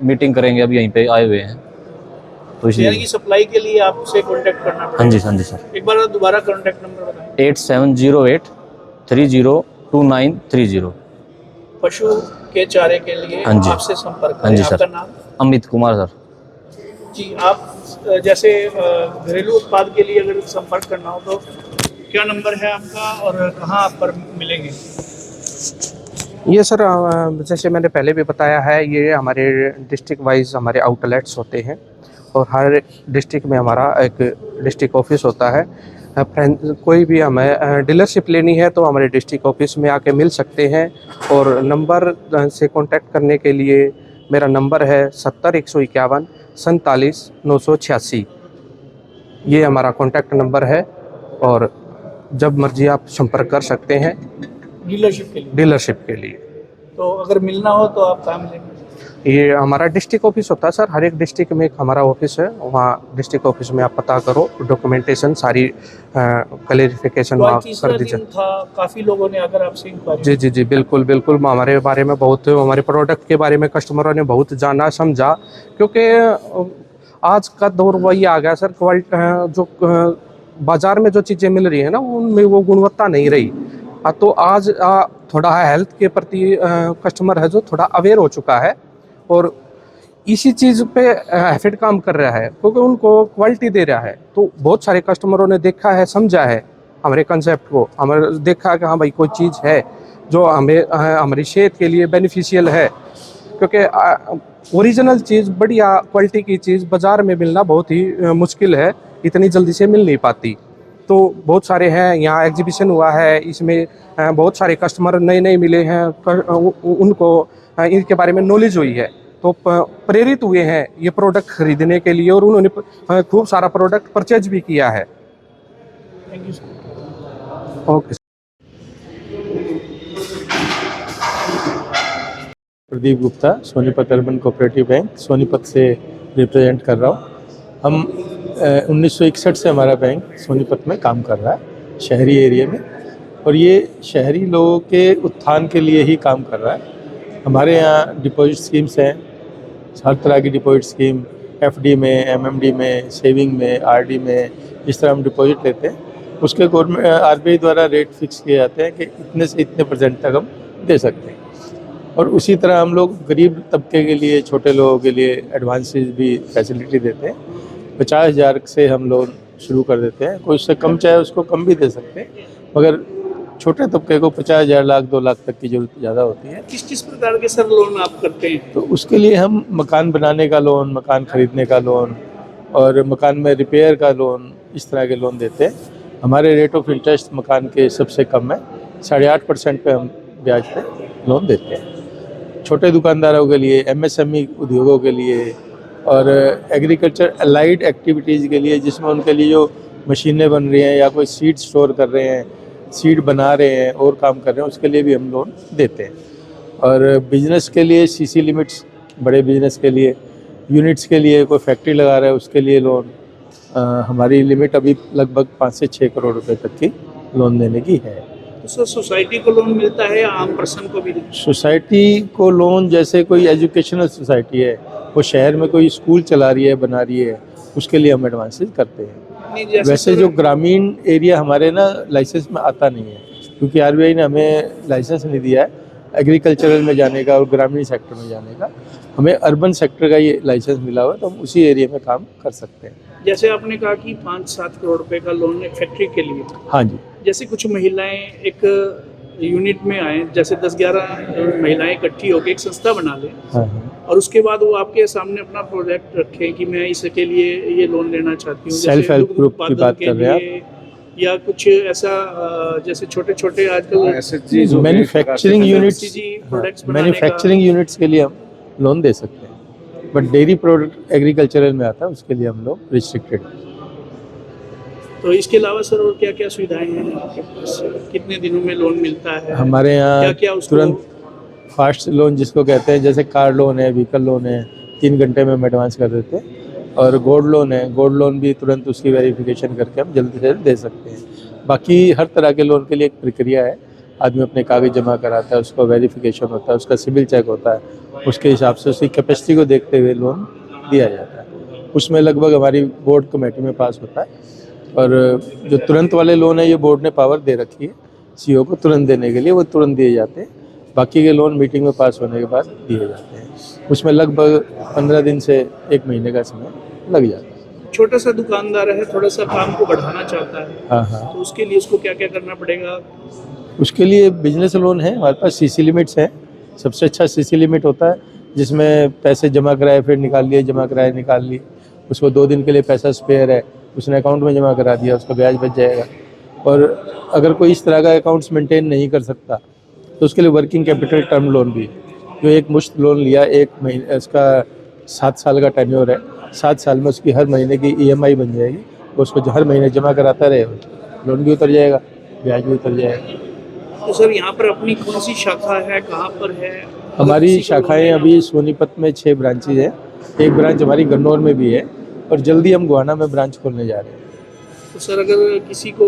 मीटिंग करेंगे, अभी यहीं पे आए हुए हैं तो यानी इसलिए। कि सप्लाई के लिए आपसे कांटेक्ट करना पड़ेगा? हाँ जी सर। एक बार दोबारा कांटेक्ट नंबर बताएं। 8708302930। पशु के चारे के लिए हाँ जी। आपसे संपर्क हाँ करें। जी आपका सर। नाम? अमित कुमार सर। जी, आप जैसे घरेलू उत्पाद के लिए अगर संपर्क करना हो तो क्या नंबर है आपका और कहाँ आप पर मिलेंगे? ये सर जैसे मैंने पहले भी बताया है, ये हमारे डिस्ट्रिक्ट वाइज हमारे आउटलेट्स होते हैं और हर डिस्ट्रिक्ट में हमारा एक डिस्ट्रिक्ट ऑफिस होता है। कोई भी हमें डीलरशिप लेनी है तो हमारे डिस्ट्रिक्ट ऑफिस में आके मिल सकते हैं। और नंबर से कांटेक्ट करने के लिए मेरा नंबर है 70 151 47 986। ये हमारा कांटेक्ट नंबर है और जब मर्जी आप संपर्क कर सकते हैं डीलरशिप के लिए? डीलरशिप के लिए। तो अगर मिलना हो तो आप कहाँ मिलेंगे? ये हमारा डिस्ट्रिक्ट ऑफिस होता है सर, हर एक डिस्ट्रिक्ट में एक हमारा ऑफिस है। वहाँ डिस्ट्रिक्ट ऑफिस में आप पता करो, डॉक्यूमेंटेशन सारी क्लैरिफिकेशन तो आज वहाँ तीसरा कर दीजिए। दिन था, काफ़ी लोगों ने अगर आपसे इंक्वायरी? जी जी जी, बिल्कुल बिल्कुल। हमारे बारे में बहुत, हमारे प्रोडक्ट के बारे में कस्टमरों ने बहुत जाना समझा, क्योंकि आज का दौर वही आ गया सर, क्वालिटी जो बाज़ार में जो चीज़ें मिल रही है ना, उनमें वो गुणवत्ता नहीं रही। तो आज थोड़ा हेल्थ के प्रति कस्टमर है जो थोड़ा अवेयर हो चुका है और इसी चीज़ पे हैफेड काम कर रहा है, क्योंकि उनको क्वालिटी दे रहा है। तो बहुत सारे कस्टमरों ने देखा है, समझा है हमारे कंसेप्ट को, हमारे देखा कि हाँ भाई कोई चीज़ है जो हमें हमारी सेहत के लिए बेनिफिशियल है। क्योंकि ओरिजिनल चीज़, बढ़िया क्वालिटी की चीज़ बाज़ार में मिलना बहुत ही मुश्किल है, इतनी जल्दी से मिल नहीं पाती। तो बहुत सारे हैं, यहाँ एग्जीबिशन हुआ है, इसमें बहुत सारे कस्टमर नए नए मिले हैं, उनको इनके बारे में नॉलेज हुई है, तो प्रेरित हुए हैं ये प्रोडक्ट खरीदने के लिए और उन्होंने खूब सारा प्रोडक्ट परचेज भी किया है। Thank you sir. Okay. Pradeep Gupta, Sonipat urban cooperative bank, Sonipat से रिप्रेजेंट कर रहा हूँ। हम 1961 से हमारा बैंक सोनीपत में काम कर रहा है, शहरी एरिया में, और ये शहरी लोगों के उत्थान के लिए ही काम कर रहा है। हमारे यहाँ डिपॉजिट स्कीम्स हैं, हर तरह की डिपॉजिट स्कीम, एफडी में, एमएमडी में, सेविंग में, आरडी में, जिस तरह हम डिपॉजिट लेते हैं उसके गवर्नमेंट आरबीआई द्वारा रेट फिक्स किए जाते हैं कि इतने से इतने % तक हम दे सकते हैं। और उसी तरह हम लोग गरीब तबके के लिए, छोटे लोगों के लिए एडवांसेस भी फैसिलिटी देते हैं। 50,000 से हम लोन शुरू कर देते हैं, कोई उससे कम चाहे उसको कम भी दे सकते हैं, मगर छोटे तबके को 50,000, लाख, 2 लाख तक की जरूरत ज़्यादा होती है। किस प्रकार के सर लोन आप करते हैं? तो उसके लिए हम मकान बनाने का लोन, मकान खरीदने का लोन और मकान में रिपेयर का लोन, इस तरह के लोन देते हैं। हमारे रेट ऑफ इंटरेस्ट मकान के सबसे कम है, 8.5% पे हम ब्याज पे लोन देते हैं। छोटे दुकानदारों के लिए, एमएसएमई उद्योगों के लिए और एग्रीकल्चर अलाइड एक्टिविटीज़ के लिए, जिसमें उनके लिए जो मशीनें बन रही हैं या कोई सीड स्टोर कर रहे हैं, सीड बना रहे हैं और काम कर रहे हैं, उसके लिए भी हम लोन देते हैं। और बिजनेस के लिए सीसी लिमिट्स, बड़े बिजनेस के लिए, यूनिट्स के लिए, कोई फैक्ट्री लगा रहा है उसके लिए लोन, हमारी लिमिट अभी लगभग 5 से 6 करोड़ रुपए तक की लोन देने की है। तो सर सोसाइटी को लोन मिलता है या आम पर्सन को भी? सोसाइटी को लोन, जैसे कोई एजुकेशनल सोसाइटी है, वो शहर में कोई स्कूल चला रही है, बना रही है, उसके लिए हम एडवांसेस करते हैं। वैसे जो ग्रामीण एरिया हमारे ना लाइसेंस में आता नहीं है, क्योंकि आरबीआई ने हमें लाइसेंस नहीं दिया है एग्रीकल्चरल में जाने का और ग्रामीण सेक्टर में जाने का। हमें अर्बन सेक्टर का ये लाइसेंस मिला हुआ है, तो हम उसी एरिया में काम कर सकते हैं। जैसे आपने कहा कि 5-7 करोड़ रुपए का लोन एक फैक्ट्री के लिए। हाँ जी। जैसे कुछ महिलाएं एक यूनिट में आए, जैसे 10-11 महिलाएं इकट्ठी होकर एक संस्था बना लें, हाँ हाँ। और उसके बाद वो आपके सामने अपना प्रोजेक्ट रखें कि मैं इसके लिए ये लोन लेना चाहती हूँ, सेल्फ हेल्प ग्रुप की बात कर रहे हैं आप? या कुछ ऐसा जैसे छोटे छोटे आजकल मैन्युफैक्चरिंग यूनिट्स FMCG प्रोडक्ट्स बनाने का मैन्युफैक्चरिंग यूनिट्स के लिए हम लोन दे सकते हैं, बट डेयरी प्रोडक्ट एग्रीकल्चरल में आता है, उसके लिए हम लोग रिस्ट्रिक्टेड। तो इसके अलावा सर और क्या क्या सुविधाएं हैं आपके पास? कितने दिनों में लोन मिलता है? हमारे क्या यहाँ क्या उसको तुरंत फास्ट लोन जिसको कहते हैं, जैसे कार लोन है, व्हीकल लोन है, 3 घंटे में हम एडवांस कर देते हैं। और गोल्ड लोन है, गोल्ड लोन भी तुरंत उसकी वेरिफिकेशन करके हम जल्दी से जल्द दे सकते हैं। बाकी हर तरह के लोन के लिए एक प्रक्रिया है, आदमी अपने कागज जमा कराता है, उसका वेरिफिकेशन होता है, उसका सिविल चेक होता है, उसके हिसाब से उसकी कैपेसिटी को देखते हुए लोन दिया जाता है। उसमें लगभग हमारी बोर्ड कमेटी में पास होता है। और जो तुरंत वाले लोन है, ये बोर्ड ने पावर दे रखी है सीईओ को तुरंत देने के लिए, वो तुरंत दिए जाते हैं। बाकी के लोन मीटिंग में पास होने के बाद दिए जाते हैं, उसमें लगभग 15 दिन से 1 महीने का समय लग जाता है। छोटा सा दुकानदार है, थोड़ा सा काम को बढ़ाना चाहता है, हाँ हाँ, तो उसके लिए उसको क्या क्या करना पड़ेगा? उसके लिए बिजनेस लोन है, हमारे पास सीसी लिमिट्स हैं। सबसे अच्छा सीसी लिमिट होता है जिसमें पैसे जमा कराए फिर निकाल लिए, जमा कराए निकाल लिए। उसको 2 दिन के लिए पैसा स्पेयर है, उसने अकाउंट में जमा करा दिया, उसका ब्याज बच जाएगा। और अगर कोई इस तरह का अकाउंट्स मेंटेन नहीं कर सकता तो उसके लिए वर्किंग कैपिटल टर्म लोन भी, जो एक मुश्त लोन लिया, 1 महीने, उसका 7 साल का टेन्योर है, 7 साल में उसकी हर महीने की EMI बन जाएगी, उसको जो हर महीने जमा कराता रहे, लोन भी उतर जाएगा, ब्याज भी उतर जाएगा। तो सर यहाँ पर अपनी कौन सी शाखा है, कहाँ पर है? हमारी किसी को शाखाएं लोन अभी सोनीपत में 6 ब्रांचेज हैं, एक ब्रांच हमारी गन्नौर में भी है, और जल्दी हम गोहाना में ब्रांच खोलने जा रहे हैं। तो सर अगर किसी को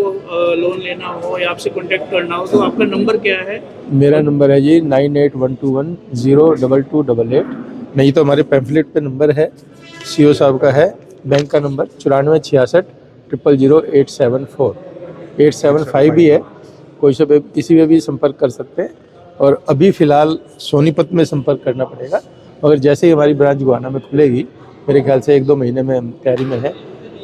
लोन लेना हो या आपसे कांटेक्ट करना हो तो आपका नंबर क्या है? मेरा नंबर है जी 9812102288। नहीं तो हमारे पैम्फलेट पे नंबर है, सीईओ साहब का है। बैंक का नंबर 9466 000 874 875 भी है, कोई से भी किसी में भी संपर्क कर सकते हैं। और अभी फ़िलहाल सोनीपत में संपर्क करना पड़ेगा, मगर जैसे ही हमारी ब्रांच गोहाना में खुलेगी, मेरे ख्याल से 1-2 महीने में हम तैयारी में है,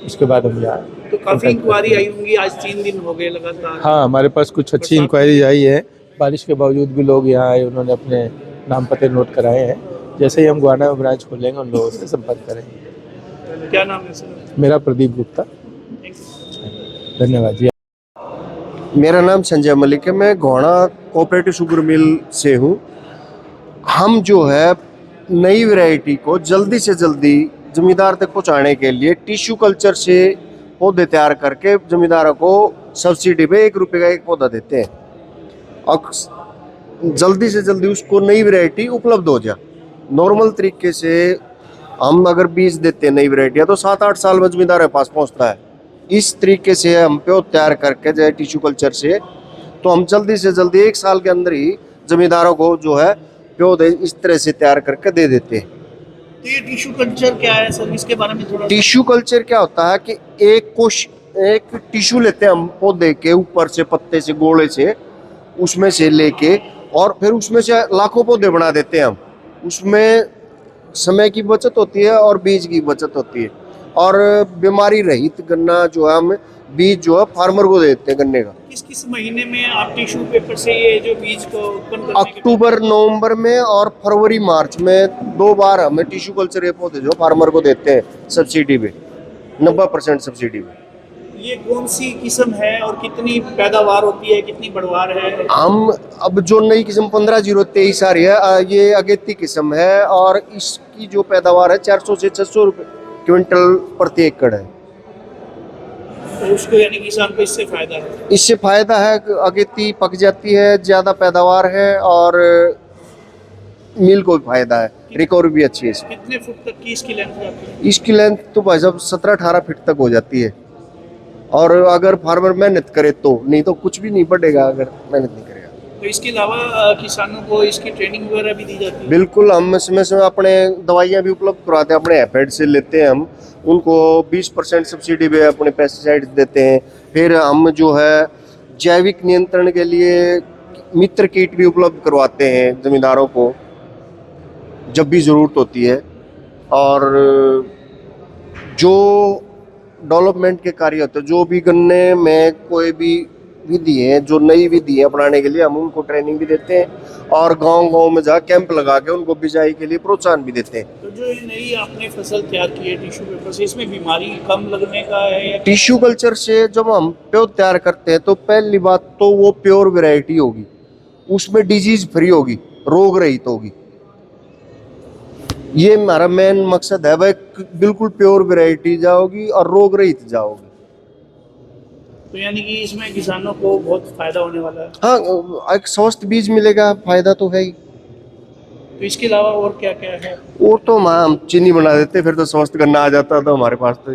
उसके बाद हम यहाँ। तो काफ़ी इंक्वायरी आई होंगी, आज 3 दिन हो गए लगातार। हाँ, हमारे पास कुछ अच्छी इंक्वायरी आई है, बारिश के बावजूद भी लोग यहाँ आए, उन्होंने अपने नाम पते नोट कराए हैं। जैसे ही हम गोहाना में ब्रांच खोलेंगे, उन लोगों से संपर्क करेंगे। क्या नाम है सर? मेरा प्रदीप गुप्ता। धन्यवाद जी। मेरा नाम संजय मलिक है, मैं गोहाना कोऑपरेटिव शुगर मिल से हूँ। हम जो है नई वैरायटी को जल्दी से जल्दी जमींदार तक पहुँचाने के लिए टिश्यू कल्चर से पौधे तैयार करके जमींदारों को सब्सिडी पे 1 रुपये का एक पौधा देते हैं, और जल्दी से जल्दी उसको नई वैरायटी उपलब्ध हो जाए। नॉर्मल तरीके से हम अगर बीज देते हैं नई वैरायटियाँ तो 7-8 साल में जमींदार के पास पहुँचता है। इस तरीके से हम पे तैयार करके जैसे टिश्यू कल्चर से, तो हम जल्दी से जल्दी 1 साल के अंदर ही जमींदारों को जो है पौधे इस तरह से तैयार करके दे देते हैं। तो ये टिश्यू कल्चर क्या है सर, इसके बारे में थोड़ा? टिश्यू कल्चर क्या होता है कि एक टिश्यू लेते हैं हम पौधे के ऊपर से, पत्ते से, गोले से, उसमें से लेके, और फिर उसमें से लाखों पौधे बना देते हैं हम। उसमें समय की बचत होती है और बीज की बचत होती है, और बीमारी रहित गन्ना जो है हम बीज जो है फार्मर को देते हैं गन्ने का। किस महीने में आप टिश्यू पेपर से ये जो बीज को उत्पन्न करने के अक्टूबर नवंबर में और फरवरी मार्च में 2 बार हमें टिश्यू कल्चर के पौधे जो फार्मर को देते हैं सब्सिडी पे, 90% सब्सिडी पे। ये कौन सी किस्म है और कितनी पैदावार होती है, कितनी बढ़वार है? हम अब जो नई किस्म 15-023 आ रही है, ये अगेती किस्म है, और इसकी जो पैदावार है 400 से 600 रुपये क्विंटल प्रति एकड़ है। तो उसको यानी किसान को इससे फायदा है? इससे फायदा है कि अगेती पक जाती है, ज़्यादा पैदावार है, और मिल को भी फायदा है, रिकवरी भी अच्छी है इसमें। कितने फुट तक की इसकी लेंथ जाती है? इसकी लेंथ तो भाई साहब 17-18 फीट तक हो जाती है, और अगर फार्मर मेहनत करे तो, नहीं तो कुछ भी नहीं बढ़ेगा अगर मेहनत नहीं करेगा। तो इसके अलावा किसानों को इसकी ट्रेनिंग वगैरह भी दी जाती है? बिल्कुल, हम इसमें से अपने दवाइयाँ भी उपलब्ध करवाते हैं, अपने एफेड से लेते हैं हम, उनको 20% सब्सिडी पे अपने पेस्टिसाइड्स देते हैं। फिर हम जो है जैविक नियंत्रण के लिए मित्र किट भी उपलब्ध करवाते हैं जमींदारों को जब भी ज़रूरत होती है। और जो डेवलपमेंट के कार्य होते हैं, जो भी गन्ने में कोई भी विधि है, जो नई विधि है अपनाने के लिए हम उनको ट्रेनिंग भी देते हैं और गांव-गांव में जा कैंप लगा के उनको बिजाई के लिए प्रोत्साहन भी देते हैं। तो जो ये नई आपने फसल तैयार की है टिश्यू पेपर से, इसमें बीमारी कम लगने का है या टिश्यू कल्चर से जब हम पौध तैयार करते हैं तो पहली बात तो वो प्योर वैरायटी होगी, उसमें डिजीज फ्री होगी, रोग रहित होगी। ये हमारा मेन मकसद है भाई, बिल्कुल प्योर वैरायटी जाओगी और रोग रहित जाओगी। तो यानी कि इसमें किसानों को बहुत फायदा होने वाला है। हाँ, एक स्वस्थ बीज मिलेगा, फायदा तो है ही। तो इसके अलावा और क्या क्या है? और तो हम चीनी बना देते, फिर तो स्वस्थ गन्ना आ जाता था हमारे पास तो।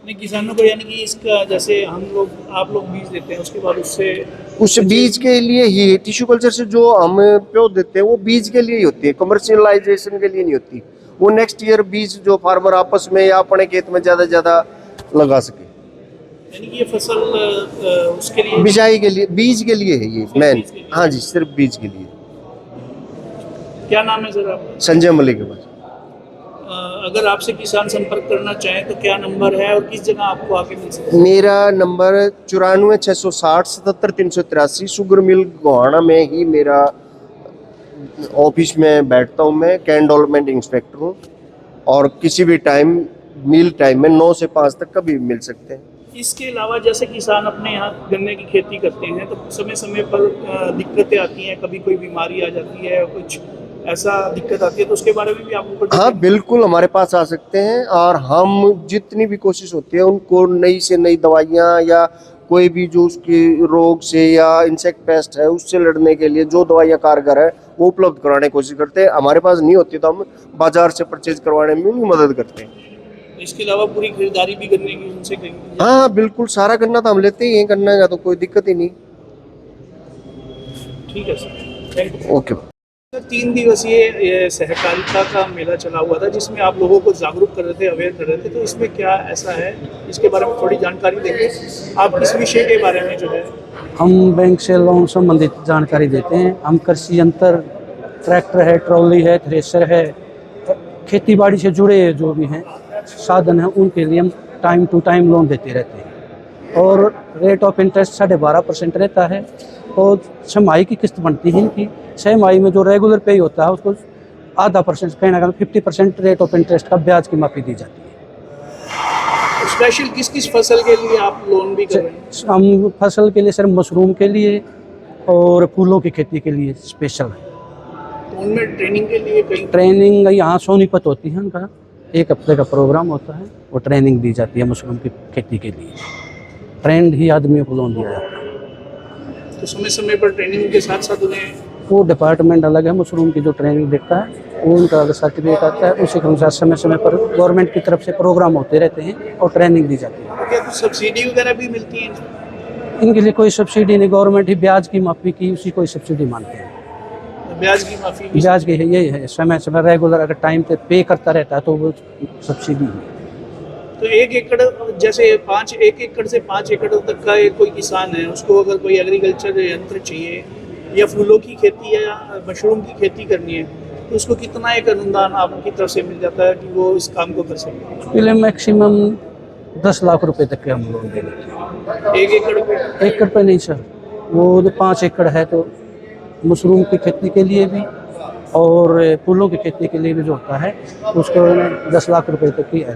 नहीं, किसानों को यानी कि इसका जैसे आप लोग बीज देते हैं, उसके बाद उससे उस बीज के लिए ही टिश्यू कल्चर से जो हम पौध देते हैं वो बीज के लिए ही होती है, कमर्शियलाइजेशन के लिए नहीं होती। वो नेक्स्ट ईयर बीज जो फार्मर आपस में या अपने खेत में ज्यादा ज्यादा लगा सके। यानी कि ये फसल उसके लिए बिजाई के लिए, बीज के लिए है ये मेन। हाँ जी, सिर्फ बीज के लिए। क्या नाम है सर आपका? संजय मलिक के पास। अगर आपसे किसान संपर्क करना चाहें तो क्या नंबर है और किस जगह आपको आके मिल सकते मेरा नंबर 94 660 77 383। शुगर मिल गोहाना में ही मेरा ऑफिस में बैठता हूँ, मैं कैन डेवलपमेंट इंस्पेक्टर हूँ और किसी भी टाइम मील टाइम में 9 से 5 तक कभी भी मिल सकते हैं। इसके अलावा जैसे किसान अपने यहाँ गन्ने की खेती करते हैं तो समय समय पर दिक्कतें आती हैं, कभी कोई बीमारी आ जाती है, कुछ ऐसा दिक्कत आती है, तो उसके बारे में भी आपको हाँ बिल्कुल, हमारे पास आ सकते हैं और हम जितनी भी कोशिश होती है उनको नई से नई दवाइयाँ या कोई भी जो उसकी रोग से या इंसेक्ट पेस्ट है उससे लड़ने के लिए जो दवाइयाँ कारगर है वो उपलब्ध कराने की कोशिश करते हैं। हमारे पास नहीं होती तो हम बाजार से परचेज करवाने में उनकी मदद करते हैं। इसके अलावा पूरी खरीदारी भी करने की उनसे करेंगे? हाँ बिल्कुल, सारा गन्ना तो हम लेते ही हैं, गन्ना का तो कोई दिक्कत ही नहीं। ठीक है सर, थैंक यू। ओके। 3 दिवसीय ये सहकारिता का मेला चला हुआ था जिसमें आप लोगों को जागरूक कर रहे थे, अवेयर कर रहे थे, तो इसमें क्या ऐसा है, इसके बारे में थोड़ी जानकारी देंगे आप? किस विषय के बारे में जो है? हम बैंक से लोन संबंधित जानकारी देते हैं। हम कृषि यंत्र, ट्रैक्टर है, ट्रॉली है, थ्रेशर है, खेती बाड़ी से जुड़े जो भी हैं साधन हैं उनके लिए हम टाइम टू टाइम लोन देते रहते हैं और रेट ऑफ इंटरेस्ट 12.5% रहता है और छमाही की किस्त बनती है इनकी। 6 माही में जो रेगुलर पे होता है उसको 0.5% कहना 50% रेट ऑफ इंटरेस्ट का ब्याज की माफी दी जाती है। स्पेशल किस किस फसल के लिए आप लोन भी कर रहे हैं? हम फसल के लिए सिर्फ मशरूम के लिए और फूलों की खेती के लिए स्पेशल है। तो उनमें ट्रेनिंग के लिए कहीं ट्रेनिंग यहाँ सोनीपत होती है, उनका 1 हफ्ते का प्रोग्राम होता है, वो ट्रेनिंग दी जाती है मशरूम की खेती के लिए। ट्रेंड ही आदमियों को लोन दिया जाता है। तो समय समय पर ट्रेनिंग के साथ साथ उन्हें वो डिपार्टमेंट अलग है, मशरूम की जो ट्रेनिंग देता है वो उनका अलग सर्टिफिकेट आता है, उसी के अनुसार समय समय पर गवर्नमेंट की तरफ से प्रोग्राम होते रहते हैं और ट्रेनिंग दी जाती है। तो क्या कुछ सब्सिडी वगैरह भी मिलती है? इनके लिए कोई सब्सिडी नहीं, गवर्नमेंट ही ब्याज की माफी की उसी कोई सब्सिडी मानते हैं। ब्याज की माफी भी? ब्याज की है, यही है, समय समय रेगुलर अगर टाइम पे पे करता रहता है तो वो सब्सिडी है। तो 1 एकड़ जैसे 1 एकड़ से 5 एकड़ तक का एक कोई किसान है, उसको अगर कोई एग्रीकल्चर यंत्र चाहिए या फूलों की खेती या मशरूम की खेती करनी है तो उसको कितना एक अनुदान आपकी तरफ से मिल जाता है कि वो इस काम को कर सके? उसके लिए मैक्सिमम 10 लाख रुपए तक के हम लोन दे देते हैं। 1 एकड़ पे? 1 एकड़ पे नहीं सर, वो जो 5 एकड़ है तो मशरूम की खेती के लिए भी और फूलों की खेती के लिए भी जो होता है उसको 10 लाख रुपए तक की है।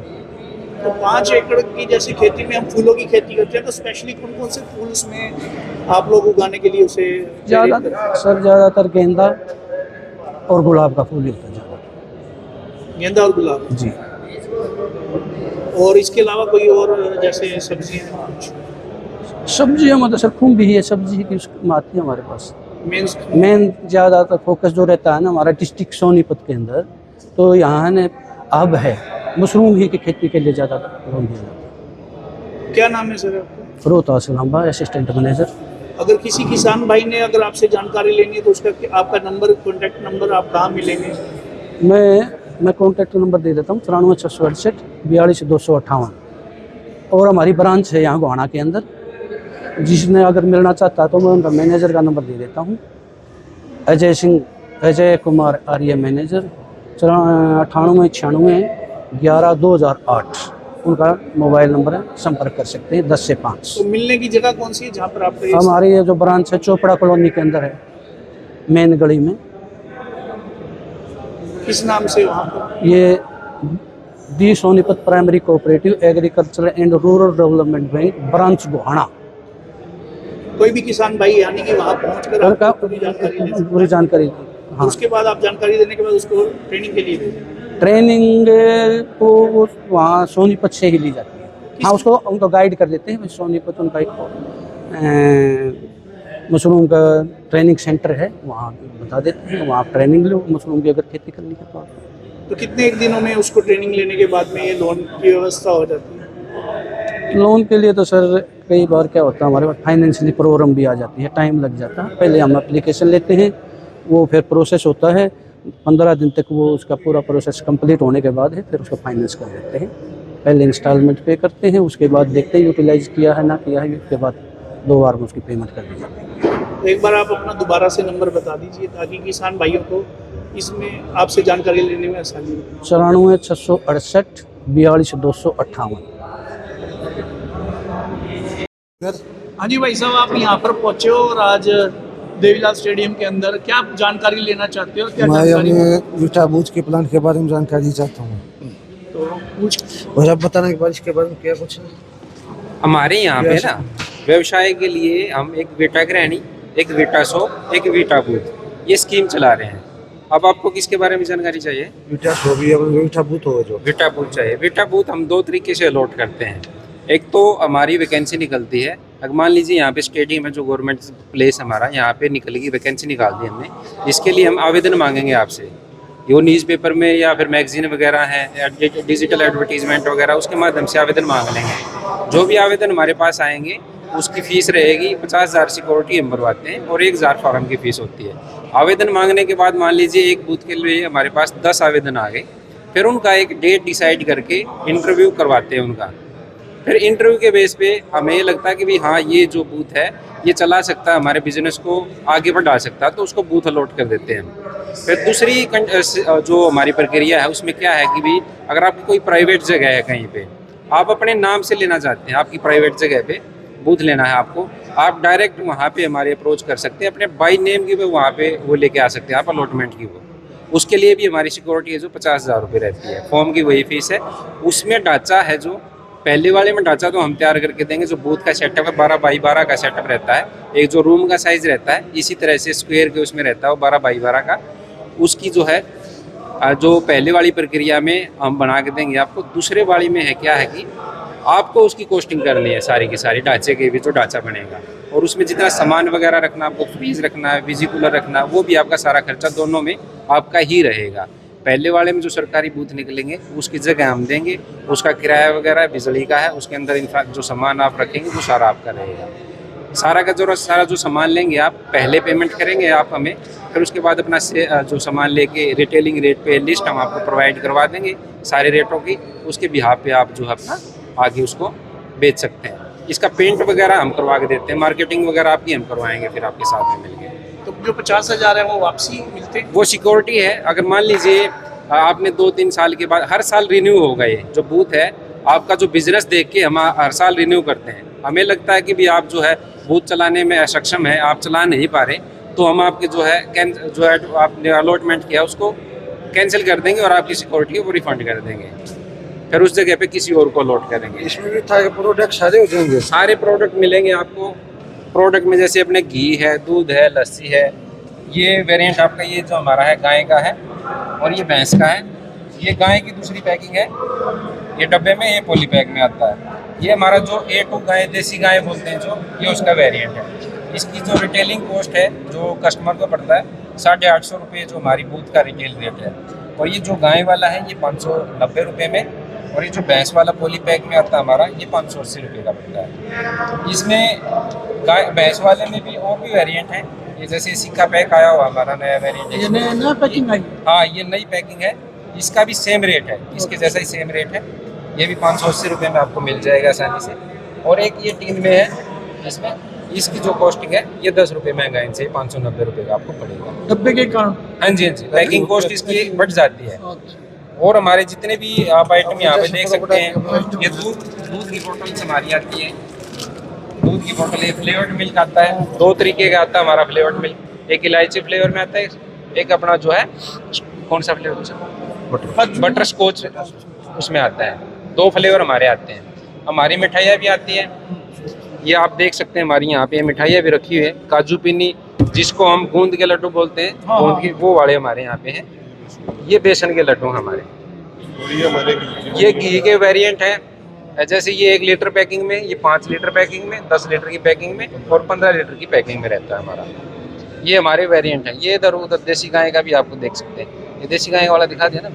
तो 5 एकड़ की जैसे खेती में हम फूलों की खेती करते हैं तो स्पेशली कौन कौन से फूल उसमें आप लोग उगाने के लिए उसे ज़्यादातर गेंदा और गुलाब का फूल ही होता है ज़्यादा। गेंदा और गुलाब जी। और इसके अलावा कोई और जैसे सब्जियां कुछ? सब्जियों में तो सर खूब भी है, सब्जी की आती है हमारे पास। मेन ज़्यादातर फोकस जो रहता है ना हमारा डिस्ट्रिक्ट सोनीपत के अंदर, तो यहाँ ने अब है मशरूम ही की खेती के लिए ज़्यादा लोन दिया जाता है। क्या नाम है सर आपका? Rohtas Lamba, assistant manager. अगर किसी किसान भाई ने अगर आपसे जानकारी लेनी है तो उसका आपका नंबर, कॉन्टैक्ट नंबर आप कहाँ मिलेंगे? मैं कॉन्टैक्ट नंबर दे देता हूँ 93 668 42 258 और हमारी ब्रांच है यहाँ गोहाना के अंदर। जिसने अगर मिलना चाहता है तो मैं उनका मैनेजर का नंबर दे देता हूँ, अजय कुमार आर्य मैनेजर, 98 96 11 2008। उनका मोबाइल नंबर है, संपर्क कर सकते हैं 10 से 5। तो मिलने की जगह कौन सी है जहाँ पर आप हमारी ये जो ब्रांच है चोपड़ा कॉलोनी के अंदर है, मेन गली में। किस नाम से वहाँ पर? ये the Sonipat primary cooperative agriculture and rural development bank branch Gohana. कोई भी किसान भाई यानी कि वहाँ पहुँच कर उनका आपको पूरी जानकारी ले सकते पूरी जानकारी। हैं। हाँ, उसके बाद आप जानकारी देने के बाद उसको ट्रेनिंग के लिए भेजें। ट्रेनिंग तो वहाँ सोनीपत से ही ली जाती है। हाँ, उसको उनको गाइड कर देते हैं। सोनीपत उनका एक मशरूम का ट्रेनिंग सेंटर है, वहाँ बता देते हैं, वहाँ ट्रेनिंग लो मशरूम की अगर खेती करनी है तो कितने एक दिनों में उसको ट्रेनिंग लेने के बाद में ये लोन की व्यवस्था हो जाती है? लोन के लिए तो सर कई बार क्या होता है, हमारे पास फाइनेंशियली प्रॉब्लम भी आ जाती है, टाइम लग जाता है। पहले हम एप्लीकेशन लेते हैं, वो फिर प्रोसेस होता है 15 दिन तक, वो उसका पूरा प्रोसेस कंप्लीट होने के बाद है फिर उसको फाइनेंस कर देते हैं। पहले इंस्टॉलमेंट पे करते हैं, उसके बाद देखते हैं यूटिलाइज किया है ना किया है, उसके बाद 2 बार में उसकी पेमेंट कर दी जाती है। तो एक बार आप अपना दोबारा से नंबर बता दीजिए ताकि किसान भाइयों को इसमें आपसे जानकारी लेने में आसानी हो। 94 668 42 258। हाँ जी भाई साहब, आप यहाँ पर पहुँचे हो और आज देवीलाल स्टेडियम के अंदर क्या जानकारी लेना चाहते हो? क्या मैं जानकारी अपने मीठा बूथ के प्लांट के बारे में जानकारी चाहता हूँ। तो पूछ और आप बताना के बाद इसके बारे में क्या कुछ है? हमारे यहाँ पे ना व्यवसाय के लिए हम एक वीटा गृहिणी, एक वीटा शॉप, एक वीटा बूथ ये स्कीम चला रहे हैं। अब आपको किसके बारे में जानकारी चाहिए? मीठा शो भी है, मीठा बूथ होगा जो वीटा बूथ चाहिए। वीटा बूथ हम 2 तरीके से अलॉट करते हैं। एक तो हमारी वैकेंसी निकलती है, अगर मान लीजिए यहाँ पे स्टेडियम है जो गवर्नमेंट प्लेस हमारा, यहाँ पे निकलेगी वैकेंसी निकाल दी हमने, इसके लिए हम आवेदन मांगेंगे आपसे। यो न्यूज़पेपर में या फिर मैगजीन वगैरह है या डिजिटल एडवर्टीजमेंट वगैरह, उसके माध्यम से आवेदन मांग लेंगे। जो भी आवेदन हमारे पास आएंगे उसकी फ़ीस रहेगी 50,000 सिक्योरिटी हम भरवाते हैं और 1,000 फॉर्म की फ़ीस होती है। आवेदन मांगने के बाद मान लीजिए एक बूथ के लिए हमारे पास 10 आवेदन आ गए, फिर उनका एक डेट डिसाइड करके इंटरव्यू करवाते हैं उनका। फिर इंटरव्यू के बेस पे हमें ये लगता है कि भाई हाँ ये जो बूथ है ये चला सकता है, हमारे बिजनेस को आगे बढ़ा सकता है, तो उसको बूथ अलॉट कर देते हैं हम। फिर दूसरी जो हमारी प्रक्रिया है उसमें क्या है कि भाई अगर आपकी कोई प्राइवेट जगह है कहीं पे, आप अपने नाम से लेना चाहते हैं, आपकी प्राइवेट जगह पे बूथ लेना है आपको, आप डायरेक्ट वहाँ पे हमारे अप्रोच कर सकते हैं, अपने बाई नेम की वो वहाँ पे वो लेके आ सकते हैं आप अलॉटमेंट की वो। उसके लिए भी हमारी सिक्योरिटी है जो 50,000 रुपये रहती है, फॉर्म की वही फीस है। उसमें ढांचा है जो पहले वाले में ढांचा तो हम तैयार करके देंगे, जो बूथ का सेटअप है 12x12 का सेटअप रहता है, एक जो रूम का साइज़ रहता है इसी तरह से स्क्वायर के उसमें रहता है वो 12x12 का, उसकी जो है जो पहले वाली प्रक्रिया में हम बना के देंगे आपको। दूसरे वाली में है क्या है कि आपको उसकी कॉस्टिंग करनी है सारी की सारी, ढांचे के भी जो ढांचा बनेगा और उसमें जितना सामान वगैरह रखना, आपको फ्रीज रखना है, विजी कूलर रखना है, वो भी आपका सारा खर्चा दोनों में आपका ही रहेगा। पहले वाले में जो सरकारी बूथ निकलेंगे उसकी जगह हम देंगे, उसका किराया वगैरह बिजली का है, उसके अंदर जो सामान आप रखेंगे वो सारा आपका रहेगा। सारा का सारा जो सामान लेंगे आप पहले पेमेंट करेंगे आप हमें, फिर उसके बाद अपना जो सामान लेके रिटेलिंग रेट पे लिस्ट हम आपको प्रोवाइड करवा देंगे सारे रेटों की, उसके बिहाफ पे आप जो है अपना आगे उसको बेच सकते हैं। इसका पेंट वगैरह हम करवा के देते हैं, मार्केटिंग वगैरह आपकी हम करवाएंगे फिर आपके साथ में मिलके। तो जो 50,000 है वो वापसी मिलते हैं? वो सिक्योरिटी है, अगर मान लीजिए आपने 2-3 साल के बाद, हर साल रिन्यू होगा ये जो बूथ है आपका, जो बिजनेस देख के हम हर साल रिन्यू करते हैं। हमें लगता है कि भी आप जो है बूथ चलाने में असक्षम है, आप चला नहीं पा रहे, तो हम आपके जो है आपने अलॉटमेंट किया उसको कैंसिल कर देंगे और आपकी सिक्योरिटी को रिफंड कर देंगे, फिर उस जगह पे किसी और को अलॉट करेंगे। इसमें भी था प्रोडक्ट सारे हो जाएंगे, सारे प्रोडक्ट मिलेंगे आपको। प्रोडक्ट में जैसे अपने घी है, दूध है, लस्सी है, ये वेरिएंट आपका ये जो हमारा है गाय का है और ये भैंस का है। ये गाय की दूसरी पैकिंग है, ये डब्बे में, ये पॉली पैक में आता है। ये हमारा जो A2 गाय, देसी गाय बोलते हैं जो, ये उसका वेरिएंट है। इसकी जो रिटेलिंग कॉस्ट है जो कस्टमर को पड़ता है 850 रुपये, जो हमारी बूथ का रिटेल रेट है। और ये जो गाय वाला है ये 590 रुपये में, और ये जो भैंस वाला पॉली पैक में आता है हमारा ये 580 रुपये का पड़ता है। इसमें गाय भैंस वाले में भी और भी वेरिएंट है, ये जैसे सिक्का पैक आया हुआ हमारा नया वेरिएंट है, नया पैकिंग आई। हाँ ये नई पैकिंग है, इसका भी सेम रेट है, इसके जैसा ही सेम रेट है, ये भी 580 रुपये में आपको मिल जाएगा आसानी से। और एक ये टीन में है, इसमें इसकी जो कॉस्टिंग है ये 10 रुपये महंगा, इनसे 590 रुपये का आपको पड़ेगा डब्बे के कारण। हाँ जी हाँ जी, पैकिंग कॉस्ट इसकी बढ़ जाती है। और हमारे जितने भी आप आइटम यहाँ पे देख सकते हैं, ये दूध की बोतल हमारी आती है। दूध की बोतल, ये फ्लेवर्ड मिल्क आता है, 2 तरीके का आता है हमारा फ्लेवर्ड मिल्क। एक इलायची फ्लेवर में आता है, एक अपना जो है कौन सा फ्लेवर, बटर स्कॉच उसमें आता है। 2 फ्लेवर हमारे आते हैं। हमारी मिठाइयाँ भी आती है, ये आप देख सकते हैं हमारी यहाँ पे मिठाइयाँ भी रखी हुई है। काजू पीनी, जिसको हम गूंद के लड्डू बोलते हैं, गूंद के वो वाले हमारे यहाँ पे हैं। ये बेसन के लड्डू हमारे, ये घी के वेरिएंट हैं। जैसे ये 1 लीटर पैकिंग में, ये 5 लीटर पैकिंग में, 10 लीटर की पैकिंग में और 15 लीटर की पैकिंग में रहता है हमारा। ये हमारे वेरिएंट हैं। ये इधर उधर देसी गाय का भी आपको देख सकते हैं, ये देसी गाय वाला दिखा दिया ना।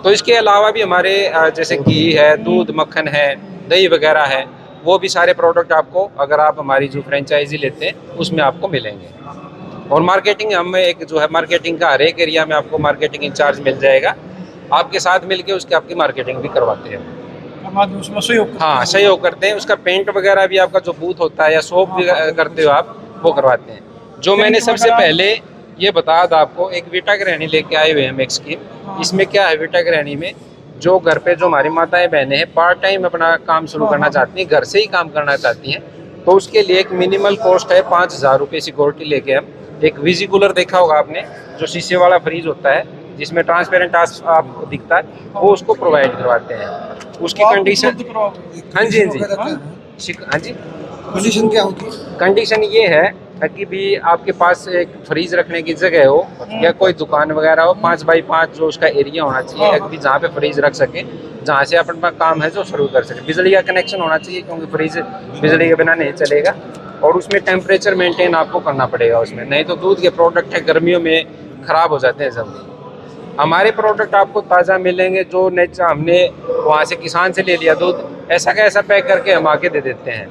तो इसके अलावा भी हमारे जैसे घी है, दूध, मक्खन है, दही वगैरह है, वो भी सारे प्रोडक्ट आपको, अगर आप हमारी जो फ्रेंचाइजी लेते हैं उसमें आपको मिलेंगे। और मार्केटिंग, हम एक जो है मार्केटिंग का हर एक एरिया में आपको मार्केटिंग इंचार्ज मिल जाएगा, आपके साथ मिलके उसकी आपकी मार्केटिंग भी करवाते हैं। उसमें सहयोग हाँ, सहयोग करते हैं। उसका पेंट वगैरह भी आपका जो बूथ होता है या शॉप भी करते हो आप, वो करवाते हैं। जो मैंने सबसे पहले ये बताया था आपको, एक वीटा गृहिणी लेके आए हुए हैं एक स्कीम। इसमें क्या है, वीटा गृहिणी में जो घर पे जो हमारी माताएं बहनें हैं पार्ट टाइम अपना काम शुरू करना चाहती हैं, घर से ही काम करना चाहती हैं, तो उसके लिए एक मिनिमल कॉस्ट है 5,000 रुपये सिक्योरिटी लेके हम एक विजी कूलर देखा होगा आपने, जो शीशे वाला फ्रीज होता है जिसमें ट्रांसपेरेंट आपको दिखता है, वो उसको प्रोवाइड करवाते हैं। उसकी कंडीशन, हाँ जी हाँ जी, कंडीशन क्या होती है? कंडीशन ये है कि भी आपके पास एक फ्रीज रखने की जगह हो या कोई दुकान वगैरह हो, 5x5 जो उसका एरिया होना चाहिए कि जहाँ पे फ्रीज रख सके, जहाँ से अपना काम है जो शुरू कर सके। बिजली का कनेक्शन होना चाहिए क्योंकि फ्रीज बिजली के बिना नहीं चलेगा। और उसमें टेम्परेचर मेंटेन आपको करना पड़ेगा उसमें, नहीं तो दूध के प्रोडक्ट है गर्मियों में ख़राब हो जाते हैं जल्दी। हमारे प्रोडक्ट आपको ताज़ा मिलेंगे, जो नेचर हमने वहाँ से किसान से ले लिया दूध, ऐसा का ऐसा पैक करके हम आके दे देते हैं।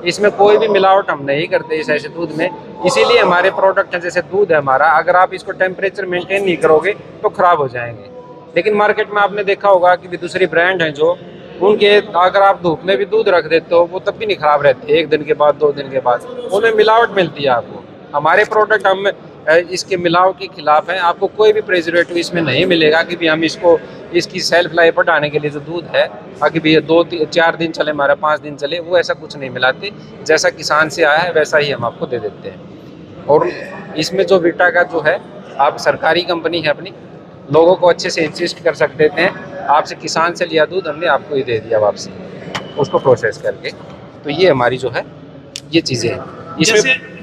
इसमें कोई भी मिलावट हम नहीं करते इस ऐसे दूध में। इसीलिए हमारे प्रोडक्ट हैं, जैसे दूध है हमारा, अगर आप इसको टेम्परेचर मेंटेन नहीं करोगे तो ख़राब हो जाएंगे। लेकिन मार्केट में आपने देखा होगा कि भी दूसरी ब्रांड हैं जो, उनके अगर आप धूप में भी दूध रख देते हो वो तब भी नहीं ख़राब रहते, 1 दिन के बाद 2 दिन के बाद उनमें मिलावट मिलती है आपको। हमारे प्रोडक्ट हम इसके मिलावट के खिलाफ हैं। आपको कोई भी प्रिजर्वेटिव इसमें नहीं मिलेगा कि भी हम इसकी सेल्फ लाइफ बढ़ाने के लिए जो दूध है आगे भी 2-4 दिन चले, हमारा 5 दिन चले, वो ऐसा कुछ नहीं मिलाते। जैसा किसान से आया है वैसा ही हम आपको दे देते हैं। और इसमें जो वीटा का जो है, आप सरकारी कंपनी है अपनी, लोगों को अच्छे से इंसिस्ट कर सकते हैं। आपसे किसान से लिया दूध हमने आपको ही दे दिया वापसी, उसको प्रोसेस करके। तो ये हमारी जो है ये चीज़ें हैं।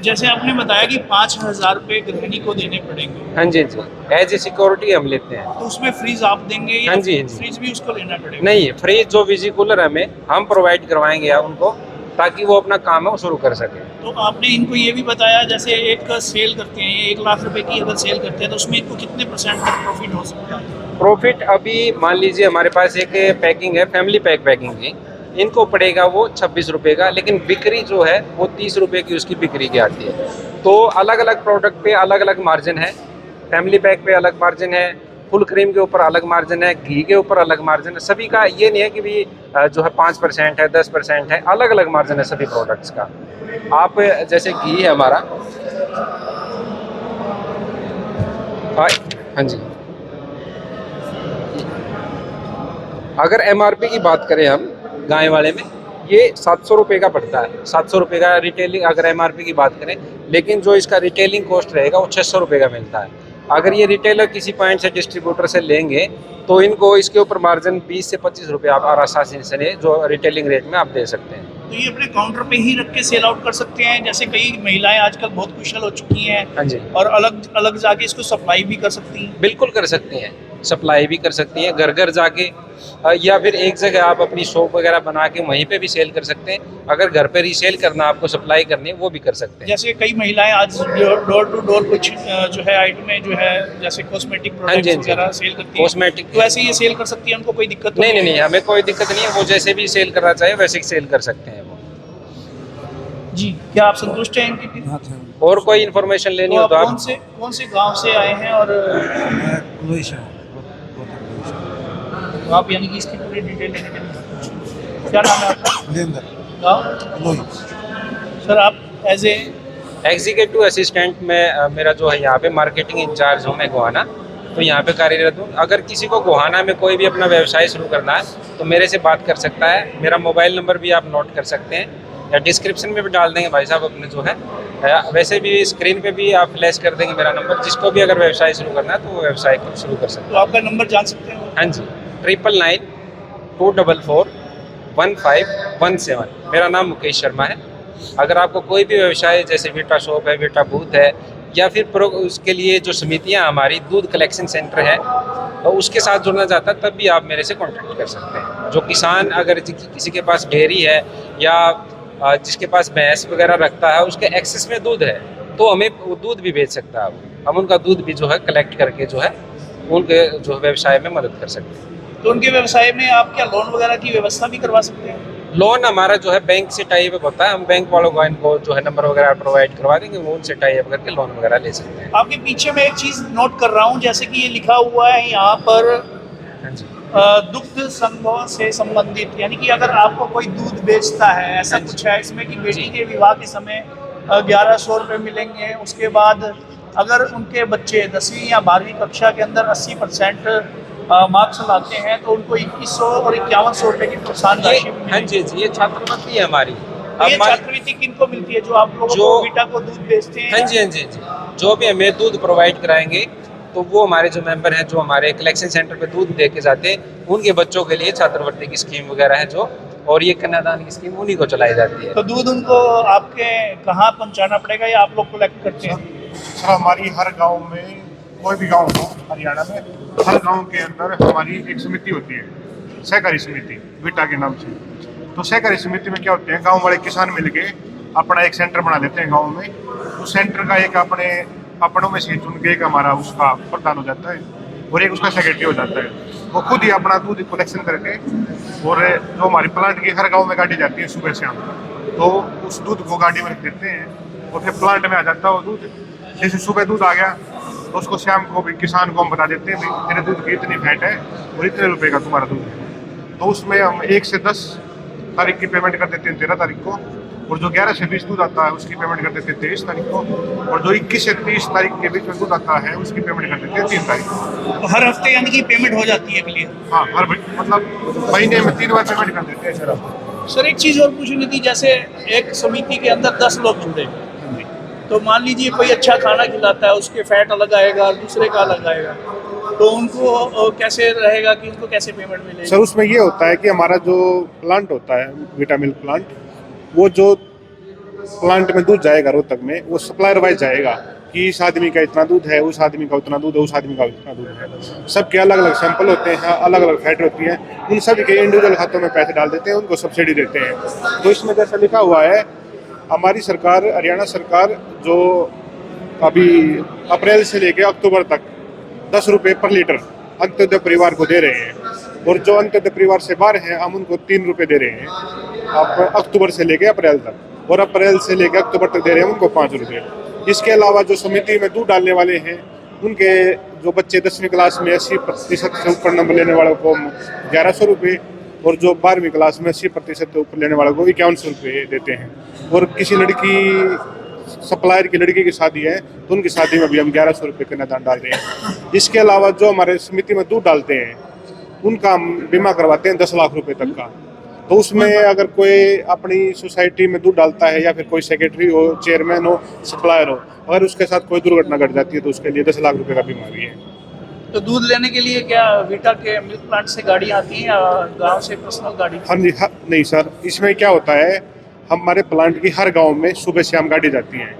जैसे आपने बताया कि 5,000 रुपये गृहिणी को देने पड़ेंगे। हाँ जी एज ए सिक्योरिटी हम लेते हैं। तो उसमें फ्रीज आप देंगे या हाँ जी फ्रीज भी उसको लेना पड़ेगा? नहीं, फ्रीज जो विजी कूलर हमें हम प्रोवाइड करवाएंगे उनको, ताकि वो अपना काम है वो शुरू कर सके। तो आपने इनको ये भी बताया, जैसे एक सेल करते हैं, ये 1 लाख रुपए की अगर सेल करते हैं तो उसमें इनको कितने % तक प्रॉफिट हो सकता है? प्रॉफिट अभी मान लीजिए हमारे पास एक पैकिंग है फैमिली पैक पैकिंग की, इनको पड़ेगा वो 26 रुपये का, लेकिन बिक्री जो है वो 30 रुपये की उसकी बिक्री की आती है। तो अलग अलग प्रोडक्ट पे अलग अलग मार्जिन है। फैमिली पैक पे अलग मार्जिन है, फुल क्रीम के ऊपर अलग मार्जिन है, घी के ऊपर अलग मार्जिन है। सभी का ये नहीं है कि भी जो है 5% है, 10% है, अलग अलग मार्जिन है सभी प्रोडक्ट्स का। आप जैसे घी है हमारा, हाँ जी, अगर MRP की बात करें हम गाय वाले में, ये 700 रुपये का पड़ता है। 700 रुपये का रिटेलिंग अगर MRP की बात करें, लेकिन जो इसका रिटेलिंग कॉस्ट रहेगा वो 600 रुपये का मिलता है। अगर ये रिटेलर किसी पॉइंट से डिस्ट्रीब्यूटर से लेंगे तो इनको इसके ऊपर मार्जिन 20 से 25 रुपये आप आसानी से जो रिटेलिंग रेट में आप दे सकते हैं। तो ये अपने काउंटर पे ही रख के सेल आउट कर सकते हैं? जैसे कई महिलाएं आजकल बहुत कुशल हो चुकी हैं, हाँ जी, और अलग अलग जाके इसको सप्लाई भी कर सकती हैं। बिल्कुल कर सकती हैं, सप्लाई भी कर सकती हैं घर घर जाके, या फिर एक जगह आप अपनी शॉप वगैरह बना के वहीं पे भी सेल कर सकते हैं। अगर घर पे रीसेल करना, आपको सप्लाई करनी है, वो भी कर सकते हैं। जैसे कई महिलाएं आज डोर टू डोर कुछ जो है आइटमें जो है जैसे कॉस्मेटिक प्रोडक्ट्स वगैरह सेल करती हैं, कॉस्मेटिक, तो ऐसे ये सेल कर सकती है, उनको कोई दिक्कत नहीं, हमें कोई दिक्कत नहीं है। वो जैसे भी सेल करना चाहे वैसे ही सेल कर सकते हैं वो। जी, क्या आप संतुष्ट हैं इनकी? और कोई इन्फॉर्मेशन लेनी हो तो आप कौन से गांव से आए हैं? और तो आप यानी कि इसकी पूरी डिटेल लेने के लिए, क्या नाम है आपका? गाँव? सर आप एज ए एग्जीक्यूटिव असिस्टेंट में मेरा जो है यहाँ पे मार्केटिंग इंचार्ज हूँ मैं गोवाना। तो यहाँ पे कार्यरत हूँ। अगर किसी को गोहाना में कोई भी अपना व्यवसाय शुरू करना है तो मेरे से बात कर सकता है। मेरा मोबाइल नंबर भी आप नोट कर सकते हैं या डिस्क्रिप्शन में भी डाल देंगे भाई साहब अपने जो है, वैसे भी स्क्रीन पे भी आप फ्लैश कर देंगे मेरा नंबर। जिसको भी अगर व्यवसाय शुरू करना है तो वो व्यवसाय को शुरू कर सकते तो आपका नंबर जान सकते हैं? हैं। हाँ जी, 9992441517। मेरा नाम मुकेश शर्मा है। अगर आपको कोई भी व्यवसाय जैसे वीटा शॉप है, वीटा बूथ है, या फिर उसके लिए जो समितियाँ हमारी दूध कलेक्शन सेंटर है तो उसके साथ जुड़ना चाहता है, तब भी आप मेरे से कांटेक्ट कर सकते हैं। जो किसान अगर किसी के पास डेयरी है या जिसके पास भैंस वगैरह रखता है, उसके एक्सेस में दूध है तो हमें वो दूध भी बेच सकता है। हम उनका दूध भी जो है कलेक्ट करके जो है उनके जो व्यवसाय में मदद कर सकते हैं। तो उनके व्यवसाय में आप क्या लोन वगैरह की व्यवस्था भी करवा सकते हैं? लोन हमारा जो है बैंक से टाई अप होता है। हम बैंक वालों को इनको जो है नंबर वगैरह प्रोवाइड करवा देंगे, वो उनसे टाई अप करके लोन वगैरह ले सकते हैं। आपके पीछे मैं एक चीज़ नोट कर रहा हूँ, जैसे कि ये लिखा हुआ है यहाँ पर हाँ जी, दुग्ध संघों से संबंधित, यानी कि अगर आपको कोई दूध बेचता है, ऐसा कुछ है इसमें कि बेटी के विवाह के समय 1100 रुपये मिलेंगे। उसके बाद अगर उनके बच्चे 10वीं या 12वीं कक्षा के अंदर 80% मार्क्स लाते हैं तो उनको 2100 और 5100 रुपये की प्रोत्साहन राशि भी हाँ मिलेगी। जी जी, ये छात्रवृत्ति है हमारी। तो ये छात्रवृत्ति किनको मिलती है? जो आप लोगों को बेटा को दूध बेचते हैं? हाँ जी हाँ जी हाँ जी, जो भी हमें दूध प्रोवाइड कराएंगे तो वो हमारे जो मेंबर हैं, जो हमारे कलेक्शन सेंटर पे दूध दे के जाते हैं, उनके बच्चों के लिए छात्रवृत्ति की स्कीम वगैरह है जो, और ये कन्यादान की स्कीम उन्हीं को चलाई जाती है। तो दूध उनको आपके कहाँ पहुँचाना पड़ेगा या आप लोग कलेक्ट करते हैं? सर हमारी हर गांव में, कोई भी गांव हो हरियाणा में, हर गांव के अंदर हमारी एक समिति होती है, सहकारी समिति वीटा के नाम से। तो सहकारी समिति में क्या होते हैं, गांव वाले किसान मिलके अपना एक सेंटर बना लेते हैं गांव में। उस सेंटर का एक अपनों में से चुन के एक हमारा उसका प्रधान हो जाता है और एक उसका सेक्रेटरी हो जाता है। वो खुद ही अपना दूध कलेक्शन करके, और जो हमारी प्लांट की हर गाँव में गाड़ी जाती है सुबह शाम, तो उस दूध को गाड़ी में रख देते हैं और फिर प्लांट में आ जाता है वो दूध। जैसे सुबह दूध आ गया तो उसको शाम को भी किसान को हम बता देते हैं, भाई तेरे दूध की इतनी फैट है और इतने रुपए का तुम्हारा दूध है। तो उसमें हम 1 से 10 तारीख की पेमेंट कर देते हैं 13 तारीख को, और जो 11 से 20 दूध आता है उसकी पेमेंट कर देते हैं 23 तारीख को, और जो 21 से 30 तारीख के बीच में दूध आता है उसकी पेमेंट कर देते हैं 3 तारीख को। तो हर हफ्ते यानी कि पेमेंट हो जाती है क्लियर? हाँ, हर मतलब महीने में 3 बार पेमेंट कर देते हैं सर। सर एक चीज़ और पूछनी थी, जैसे एक समिति के अंदर 10 लोग जुड़े, तो मान लीजिए कोई अच्छा खाना खिलाता है, उसके फैट अलग आएगा और दूसरे का अलग आएगा, तो उनको कैसे रहेगा कि उनको कैसे पेमेंट मिलेगी? सर उसमें ये होता है कि हमारा जो प्लांट होता है वीटा मिल्क प्लांट, वो जो प्लांट में दूध जाएगा रोहतक में, वो सप्लायर वाइज जाएगा कि इस आदमी का इतना दूध है, उस आदमी का उतना दूध है, उस आदमी का उतना दूध है। सबके अलग अलग सैंपल होते हैं, अलग अलग फैट होती है, उन सभी के इंडिविजुअल खातों में पैसे डाल देते हैं, उनको सब्सिडी देते हैं। तो इसमें जैसा लिखा हुआ है, हमारी सरकार, हरियाणा सरकार, जो अभी अप्रैल से लेकर अक्टूबर तक 10 रुपये पर लीटर अंत्योदय परिवार को दे रहे हैं, और जो अंत्योदय परिवार से बाहर हैं हम उनको 3 रुपये दे रहे हैं अक्टूबर से लेकर अप्रैल तक, और अप्रैल से लेकर अक्टूबर तक दे रहे हैं उनको 5 रुपये। इसके अलावा जो समिति में दूध डालने वाले हैं, उनके जो बच्चे 10वीं क्लास में 80% से ऊपर नंबर लेने वालों को 1100 रुपये, और जो 12वीं क्लास में 80% से ऊपर लेने वालों को 5100 रुपये देते हैं। और किसी लड़की सप्लायर की लड़की की शादी है तो उनकी शादी में भी हम 1100 रुपये कन्यादान डाल रहे हैं। इसके अलावा जो हमारे समिति में दूध डालते हैं उनका हम बीमा करवाते हैं 10 लाख रुपए तक का। तो उसमें अगर कोई अपनी सोसाइटी में दूध डालता है, या फिर कोई सेक्रेटरी हो, चेयरमैन हो, सप्लायर हो, अगर उसके साथ कोई दुर्घटना घट जाती है तो उसके लिए 10 लाख रुपए का बीमा भी है। तो दूध लेने के लिए क्या वीटा के मिल्क प्लांट से गाड़ी आती है या गांव से पर्सनल गाड़ी? हाँ जी, हाँ, नहीं सर, इसमें क्या होता है, हमारे प्लांट की हर गांव में सुबह शाम गाड़ी जाती है,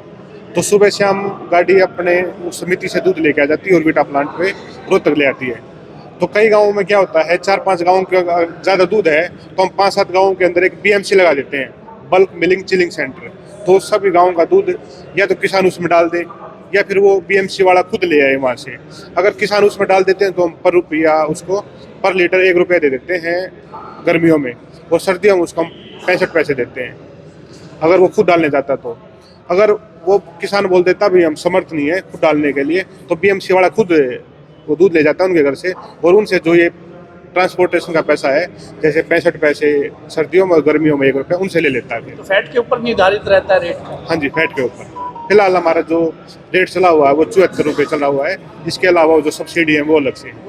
तो सुबह शाम गाड़ी अपने उस समिति से दूध लेके आ जाती है और वीटा प्लांट पे रोहतक ले आती है। तो कई गांवों में क्या होता है, 4-5 गाँव का ज़्यादा दूध है तो हम 5-7 गाँवों के अंदर एक BMC लगा देते हैं, बल्क मिलिंग चिलिंग सेंटर। तो सभी गाँव का दूध या तो किसान उसमें डाल दे, या फिर वो BMC वाला खुद ले आए वहाँ से। अगर किसान उसमें डाल देते हैं तो हम पर रुपया उसको पर लीटर 1 रुपया दे देते हैं गर्मियों में, और सर्दियों में उसको हम 65 पैसे देते हैं अगर वो खुद डालने जाता तो। अगर वो किसान बोल देता भी हम समर्थ नहीं है खुद डालने के लिए, तो BMC वाला खुद वो दूध ले जाता है उनके घर से, और उनसे जो ये ट्रांसपोर्टेशन का पैसा है, जैसे 65 पैसे सर्दियों में और गर्मियों में 1 रुपया, उनसे ले लेता है। तो फैट के ऊपर निर्धारित रहता है रेट? हाँ जी, फैट के ऊपर। फिलहाल हमारा जो रेट चला हुआ है वो 74 रुपये चला हुआ है। इसके अलावा जो सब्सिडी है वो अलग से है।